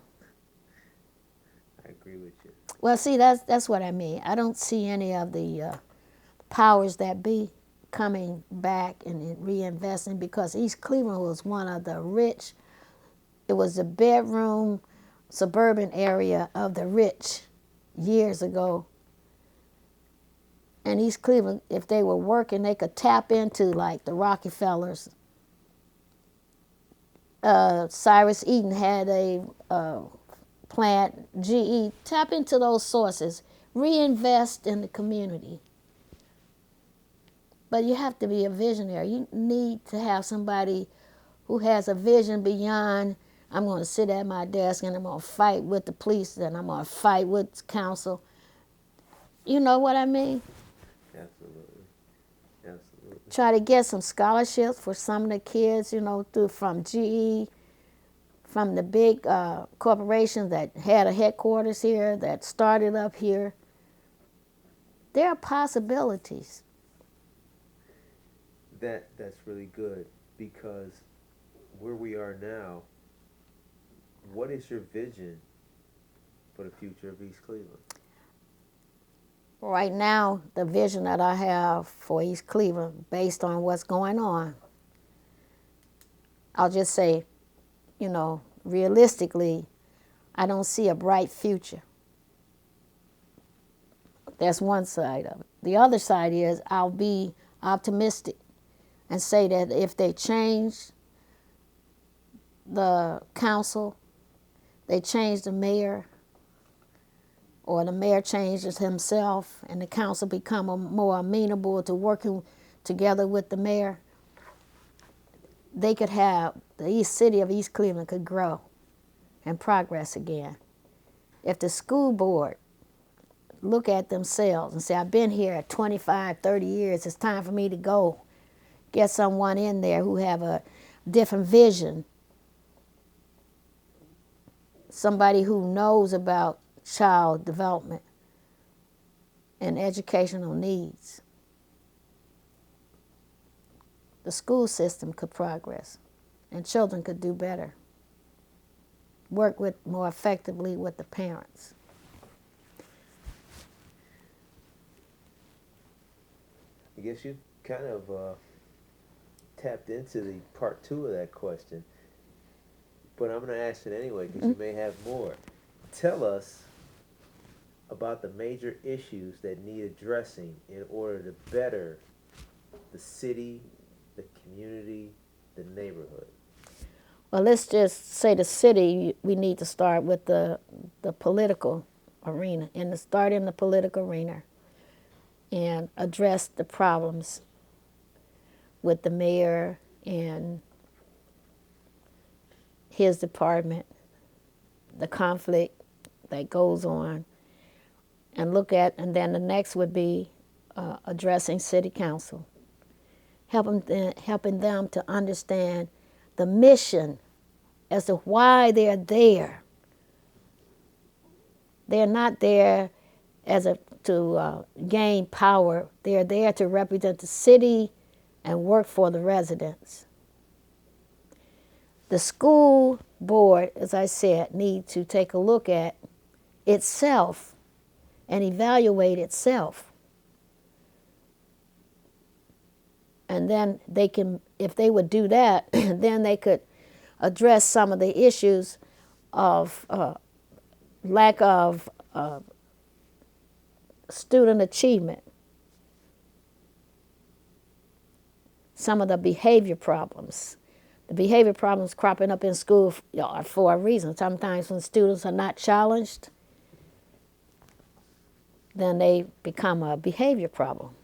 [SPEAKER 1] I agree with you.
[SPEAKER 2] Well, see, that's what I mean. I don't see any of the powers that be coming back and reinvesting, because East Cleveland was one of the rich, it was the bedroom suburban area of the rich years ago. And East Cleveland, if they were working, they could tap into like the Rockefellers. Cyrus Eaton had a plant, GE, tap into those sources, reinvest in the community. But you have to be a visionary. You need to have somebody who has a vision beyond, I'm going to sit at my desk and I'm going to fight with the police and I'm going to fight with council. You know what I mean?
[SPEAKER 1] Absolutely. Absolutely.
[SPEAKER 2] Try to get some scholarships for some of the kids, from GE, from the big corporations that had a headquarters here, that started up here. There are possibilities.
[SPEAKER 1] That's really good, because where we are now, what is your vision for the future of East Cleveland?
[SPEAKER 2] Right now, the vision that I have for East Cleveland, based on what's going on, I'll just say, realistically, I don't see a bright future. That's one side of it. The other side is I'll be optimistic and say that if they change the council, they change the mayor, or the mayor changes himself and the council become more amenable to working together with the mayor, they could have, the East City of East Cleveland could grow and progress again. If the school board look at themselves and say, I've been here at 25, 30 years, it's time for me to go, get someone in there who have a different vision, somebody who knows about child development and educational needs, the school system could progress and children could do better, work more effectively with the parents.
[SPEAKER 1] I guess you kind of tapped into the part 2 of that question, but I'm going to ask it anyway because you may have more. Tell us about the major issues that need addressing in order to better the city, the community, the neighborhood.
[SPEAKER 2] Well, let's just say the city, we need to start with the political arena, and to start in the political arena and address the problems with the mayor and his department, the conflict that goes on, and then the next would be addressing city council, helping them to understand the mission as to why they're there. They're not there to gain power. They're there to represent the city and work for the residents. The school board, as I said, need to take a look at itself and evaluate itself. And then they can, if they would do that, then they could address some of the issues of lack of student achievement, some of the behavior problems. The behavior problems cropping up in school are for a reason. Sometimes when students are not challenged, then they become a behavior problem.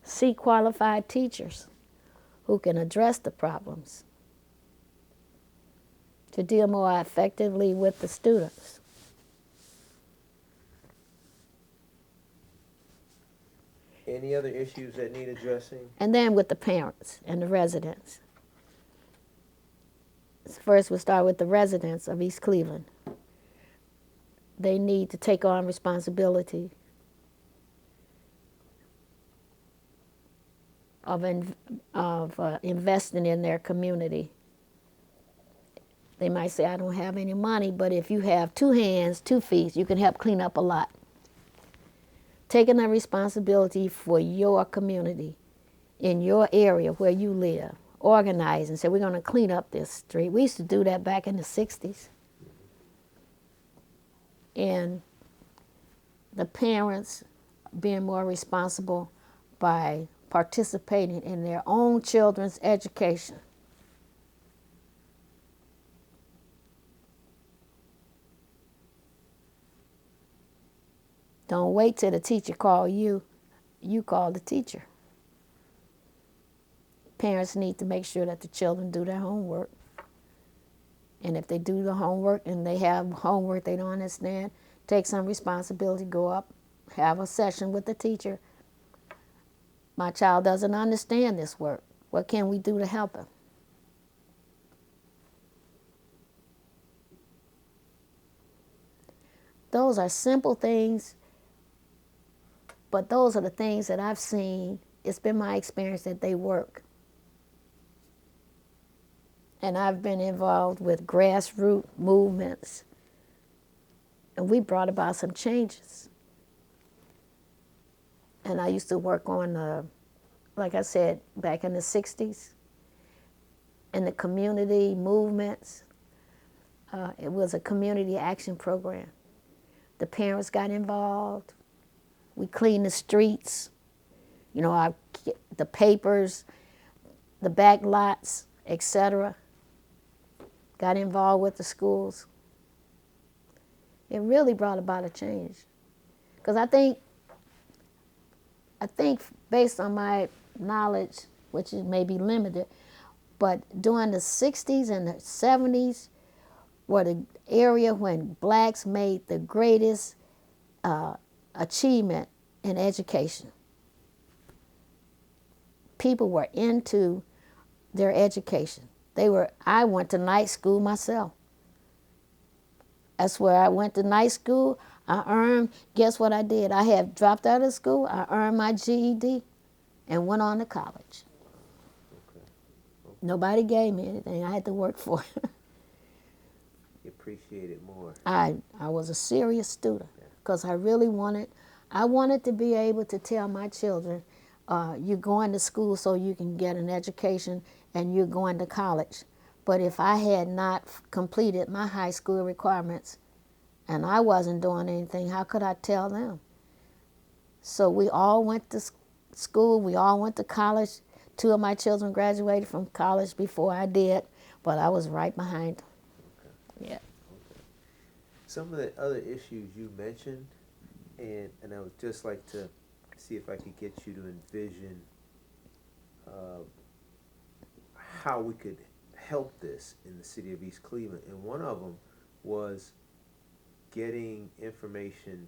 [SPEAKER 2] Seek qualified teachers who can address the problems to deal more effectively with the students.
[SPEAKER 1] Any other issues that need addressing?
[SPEAKER 2] And then with the parents and the residents. First, we'll start with the residents of East Cleveland. They need to take on responsibility of investing in their community. They might say, I don't have any money, but if you have 2 hands, 2 feet, you can help clean up a lot. taking a responsibility for your community, in your area where you live, organize and say, we're going to clean up this street. We used to do that back in the 60s. And the parents being more responsible by participating in their own children's education. Don't wait till the teacher calls you. You call the teacher. Parents need to make sure that the children do their homework. And if they do the homework and they have homework they don't understand, take some responsibility, go up, have a session with the teacher. My child doesn't understand this work. What can we do to help him? Those are simple things, but those are the things that I've seen. It's been my experience that they work. And I've been involved with grassroots movements, and we brought about some changes. And I used to work on, like I said, back in the 60s, in the community movements. It was a community action program. The parents got involved. We cleaned the streets, the papers, the back lots, etc. Got involved with the schools. It really brought about a change. Because I think based on my knowledge, which is maybe limited, but during the 60s and the 70s were the area when blacks made the greatest achievement in education. People were into their education. I went to night school myself. That's where I went to night school. I earned, guess what I did? I had dropped out of school, I earned my GED, and went on to college.
[SPEAKER 1] Okay.
[SPEAKER 2] Nobody gave me anything. I had to work for it.
[SPEAKER 1] You appreciate it more.
[SPEAKER 2] I was a serious student because I really wanted to be able to tell my children, you're going to school so you can get an education and you're going to college. But if I had not completed my high school requirements and I wasn't doing anything, how could I tell them? So we all went to school, we all went to college. 2 of my children graduated from college before I did, but I was right behind them.
[SPEAKER 1] Okay.
[SPEAKER 2] Yeah.
[SPEAKER 1] Okay. Some of the other issues you mentioned, and I would just like to see if I could get you to envision how we could help this in the city of East Cleveland. And one of them was getting information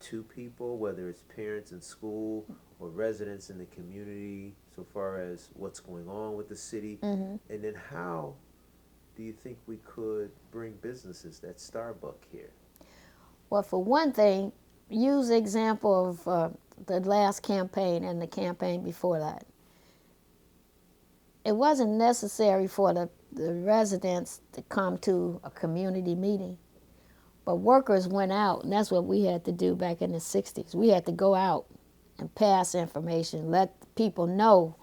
[SPEAKER 1] to people, whether it's parents in school or residents in the community, so far as what's going on with the city.
[SPEAKER 2] Mm-hmm.
[SPEAKER 1] And then how do you think we could bring businesses that Starbucks here?
[SPEAKER 2] Well, for one thing, use the example of the last campaign and the campaign before that. It wasn't necessary for the residents to come to a community meeting, but workers went out, and that's what we had to do back in the 60s. We had to go out and pass information, let people know,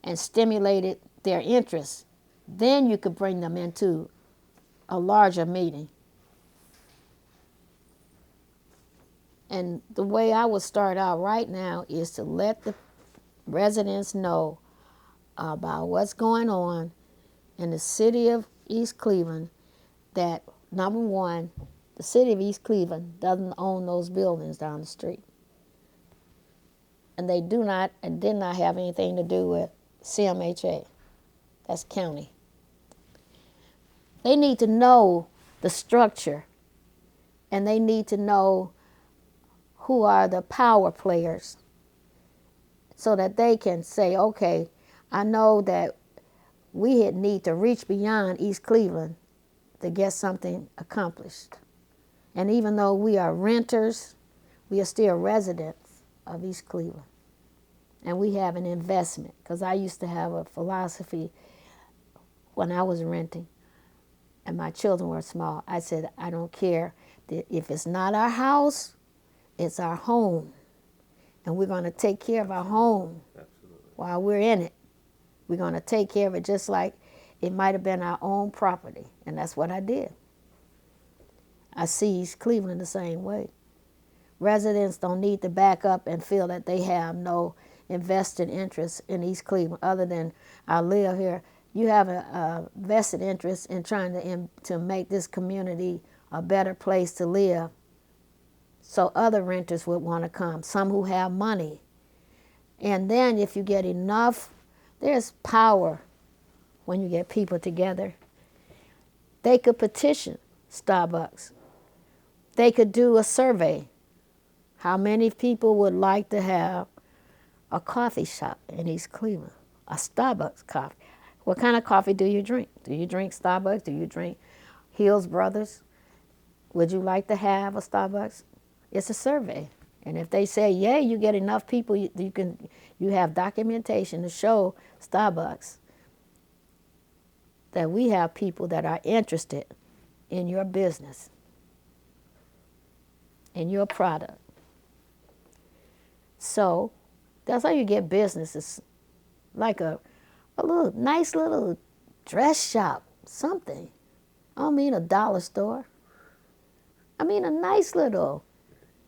[SPEAKER 2] and stimulated their interest. Then you could bring them into a larger meeting. And the way I would start out right now is to let the residents know about what's going on in the city of East Cleveland, that number one, the city of East Cleveland doesn't own those buildings down the street. And they do not and did not have anything to do with CMHA. That's county. They need to know the structure, and they need to know who are the power players so that they can say, okay, I know that we need to reach beyond East Cleveland to get something accomplished. And even though we are renters, we are still residents of East Cleveland. And we have an investment, because I used to have a philosophy when I was renting and my children were small. I said, I don't care if it's not our house, It's our home, and we're going to take care of our home
[SPEAKER 1] Absolutely.
[SPEAKER 2] while we're in it. We're going to take care of it just like it might have been our own property, and that's what I did. I see East Cleveland the same way. Residents don't need to back up and feel that they have no invested interest in East Cleveland other than I live here. You have a vested interest in trying to make this community a better place to live, so other renters would want to come, some who have money. And then if you get enough, there's power when you get people together. They could petition Starbucks. They could do a survey. How many people would like to have a coffee shop in East Cleveland? A Starbucks coffee. What kind of coffee do you drink? Do you drink Starbucks? Do you drink Hills Brothers? Would you like to have a Starbucks? It's a survey. And if they say, yeah, you get enough people, you have documentation to show Starbucks that we have people that are interested in your business, in your product. So that's how you get businesses, like a little nice little dress shop, something. I don't mean a dollar store. I mean a nice little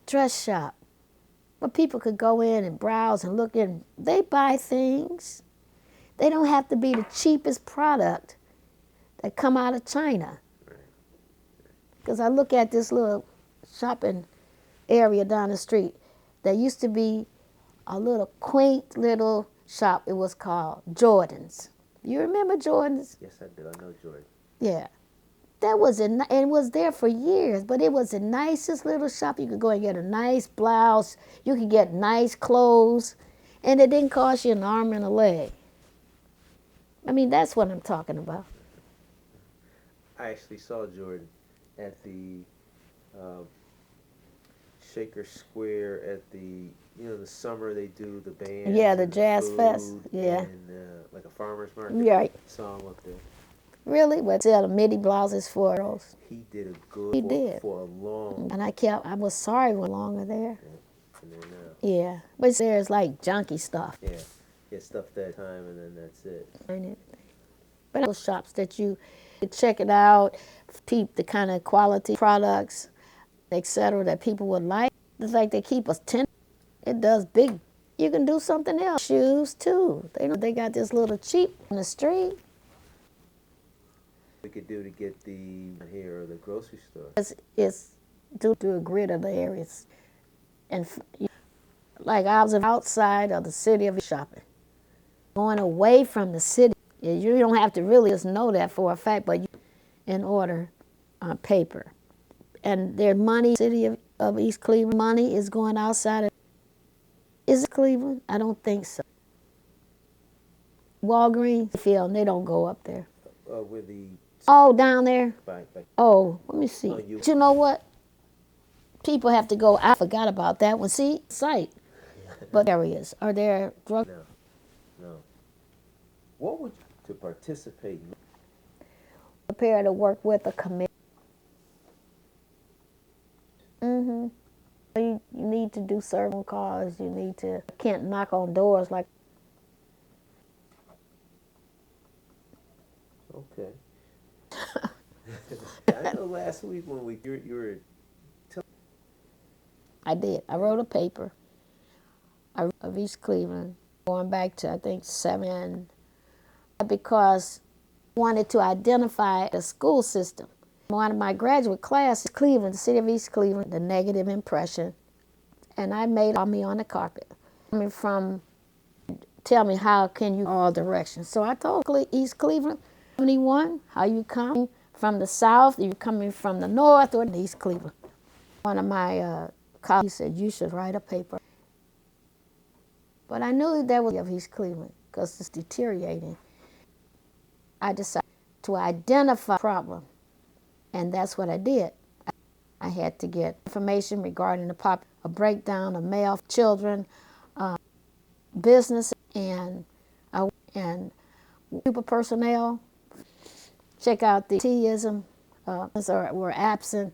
[SPEAKER 2] dress shop where people could go in and browse and look in. They buy things. They don't have to be the cheapest product that come out of China. Because I look at this little shopping area down the street. There used to be a little quaint little shop. It was called Jordan's. You remember Jordan's?
[SPEAKER 1] Yes, I do. I know Jordan.
[SPEAKER 2] Yeah. That was and it was there for years, but it was the nicest little shop. You could go and get a nice blouse. You could get nice clothes, and it didn't cost you an arm and a leg. I mean, that's what I'm talking about.
[SPEAKER 1] I actually saw Jordan at the Shaker Square at the the summer they do the band.
[SPEAKER 2] Yeah, the Jazz Fest. Yeah.
[SPEAKER 1] And like a farmer's market.
[SPEAKER 2] Right.
[SPEAKER 1] Saw him up there.
[SPEAKER 2] Really? But sell the midi blouses for girls.
[SPEAKER 1] He did a good
[SPEAKER 2] He
[SPEAKER 1] work
[SPEAKER 2] did.
[SPEAKER 1] for a long.
[SPEAKER 2] And I was sorry when longer there.
[SPEAKER 1] Yeah. And then
[SPEAKER 2] Yeah. But there's like junky stuff.
[SPEAKER 1] yeah, stuff that time and then that's it.
[SPEAKER 2] But those shops that you check it out, peep the kind of quality products, etc. that people would like. It's like they keep us 10. It does big. You can do something else. Shoes too. They got this little cheap on the street.
[SPEAKER 1] We could do to get the here or the grocery store.
[SPEAKER 2] It's due to a grid of the areas, and like I was outside of the city of shopping, going away from the city. You don't have to really just know that for a fact, but in order on paper, and their money, city of East Cleveland, money is going outside of. Is it Cleveland? I don't think so. Walgreens, field, they don't go up there.
[SPEAKER 1] With the.
[SPEAKER 2] Oh, down there?
[SPEAKER 1] By.
[SPEAKER 2] Oh, let me see.
[SPEAKER 1] Oh,
[SPEAKER 2] But you know what? People have to go. I forgot about that one. See, site. But areas are there drug?
[SPEAKER 1] No. What would you to participate?
[SPEAKER 2] Prepare to work with a committee. You need to do certain calls. You need to can't knock on doors like.
[SPEAKER 1] Okay. I know last week when you were.
[SPEAKER 2] I did. I wrote a paper. Of East Cleveland, going back to I think 7, because I wanted to identify the school system. One of my graduate classes, Cleveland, the city of East Cleveland, the negative impression, and I made me on the carpet. Tell me how can you all directions. So I told East Cleveland, 71, how you come from the south, you coming from the north or East Cleveland. One of my colleagues said, you should write a paper. But I knew that was of East Cleveland because it's deteriorating. I decided to identify the problem, and that's what I did. I had to get information regarding a breakdown of male children, business, and people personnel. Check out the absenteeism were absent.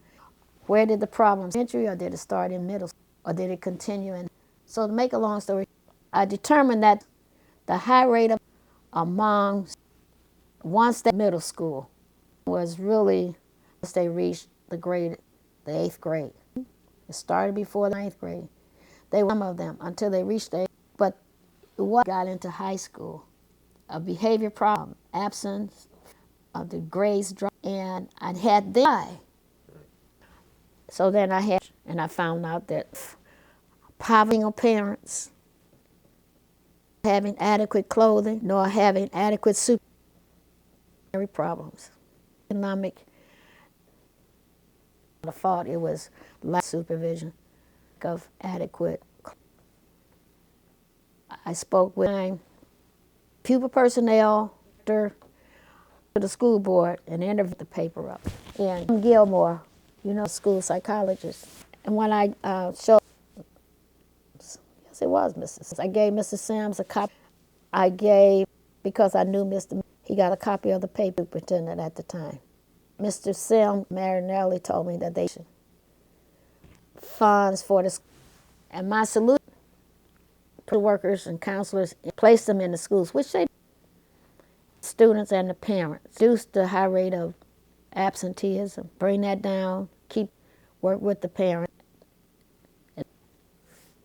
[SPEAKER 2] Where did the problems entry, or did it start in middle school? or did it continue? And so to make a long story, I determined that the high rate of among once they middle school was really once they reached the 8th grade. It started before the 9th grade. They were some of them until they reached the 8th. But what got into high school, a behavior problem, absence of the grades drop, and I had them. So then I found out that poverty of parents, having adequate clothing, nor having adequate supervisory problems. Economic, the fault it was lack of supervision of adequate. I spoke with my pupil personnel to the school board and interviewed the paper up. And Gilmore, school psychologist. And when I showed, yes, it was Mr. Sims. I gave Mr. Sims a copy. Because I knew Mr. He got a copy of the paper, superintendent at the time. Mr. Sims Marinelli told me that they should funds for this. And my solution to workers and counselors, place them in the schools, which they students and the parents, reduce the high rate of absenteeism, bring that down, work with the parent.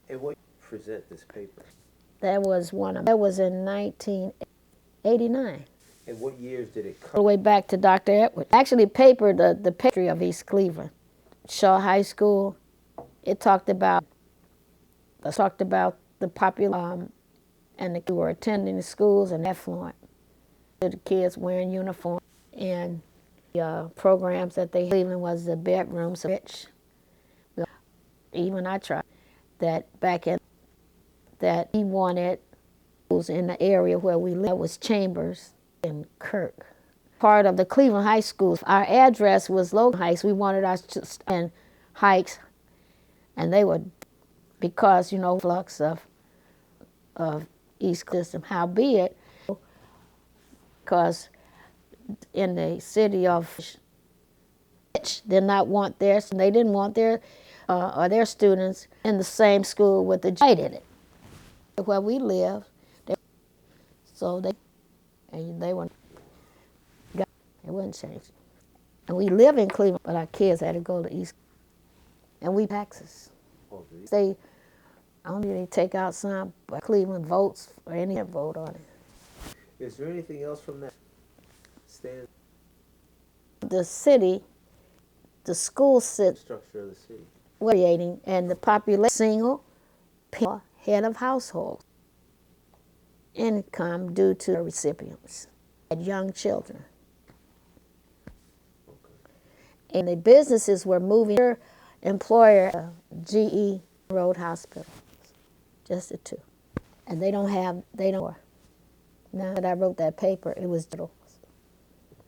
[SPEAKER 1] And what present this paper?
[SPEAKER 2] That was in 1989.
[SPEAKER 1] And what years did it cover?
[SPEAKER 2] All the way back to Dr. Edwards. Actually, the history of East Cleveland, Shaw High School. It talked about the popular and the who were attending the schools and affluent. The kids wearing uniform and the programs that they Cleveland was the bedrooms rich. Even I tried that back in that he wanted schools in the area where we lived. That was Chambers and Kirk. Part of the Cleveland high schools. Our address was local heights. We wanted our and heights, and they were because flux of East System. Howbeit, because in the city of did not want they didn't want their students in the same school with the white in it. Where we live, they wouldn't change. And we live in Cleveland, but our kids had to go to East. And we taxes. I don't think they take out some, but Cleveland votes or any vote on it.
[SPEAKER 1] Is there anything else from that stand?
[SPEAKER 2] The city, the school
[SPEAKER 1] Structure of the city.
[SPEAKER 2] Variating, and the population single head of household income due to the recipients and young children. Okay. And the businesses were moving their employer GE Road Hospital, just the two, and they don't. Now that I wrote that paper, it was little,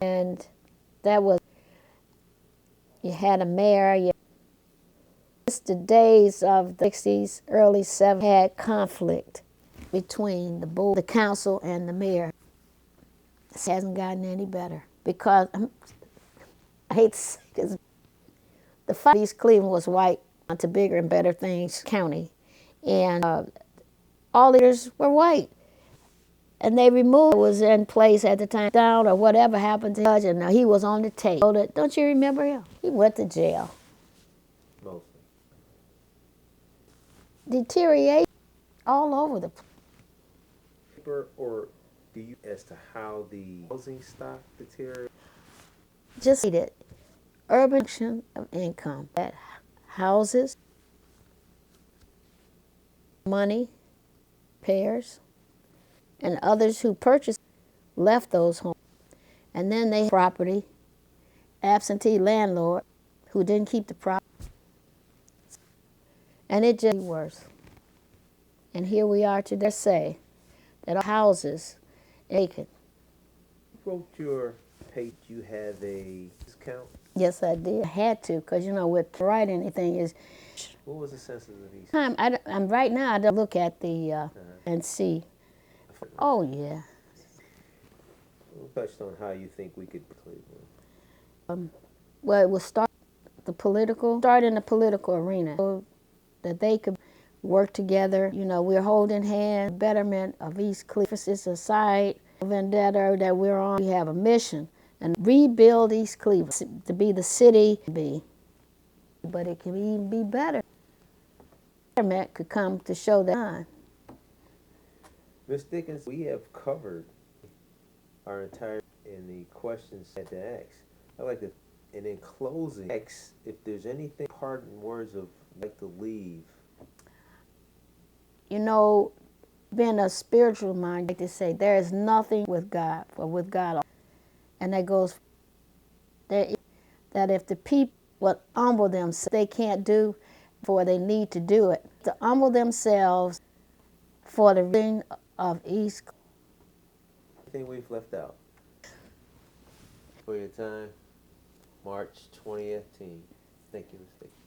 [SPEAKER 2] and that was you had a mayor. The days of the 60s, early 70s had conflict between the board, the council, and the mayor. This hasn't gotten any better because I hate to say this, the fight East Cleveland was white onto bigger and better things county, and all leaders were white, and they removed what was in place at the time down or whatever happened to the judge, and he was on the tape. Don't you remember him? He went to jail.
[SPEAKER 1] Mostly.
[SPEAKER 2] Deterioration all over the place.
[SPEAKER 1] Or do you as to how the housing stock deteriorated?
[SPEAKER 2] Just it. Urban of income. That houses, money, pairs, and others who purchased left those homes. And then they had property, absentee landlord who didn't keep the property. And it just worse. And here we are today say that our houses vacant.
[SPEAKER 1] You wrote your page, you have a discount?
[SPEAKER 2] Yes, I did. I had to, because with write anything is.
[SPEAKER 1] What was the census of these?
[SPEAKER 2] I'm right now. I don't look at the and see. Oh yeah.
[SPEAKER 1] We touched on how you think we could Cleveland.
[SPEAKER 2] Well, it will start in the political arena. that they could work together. You know, we're holding hands, betterment of East Cleveland. It's a side vendetta that we're on. We have a mission and rebuild East Cleveland to be the city to be. But it can even be better. Betterment could come to show that.
[SPEAKER 1] Miss Dickens, we have covered our entire in the questions I had to ask. I like to, and in closing, if there's anything, parting words of like to leave.
[SPEAKER 2] You know, being a spiritual mind, I like to say there is nothing with God, or with God, and that goes that if the people would humble themselves, they can't do, for they need to do it to humble themselves for the ring of East.
[SPEAKER 1] Anything we've left out for your time, March 2018. Thank you, Miss Dickens.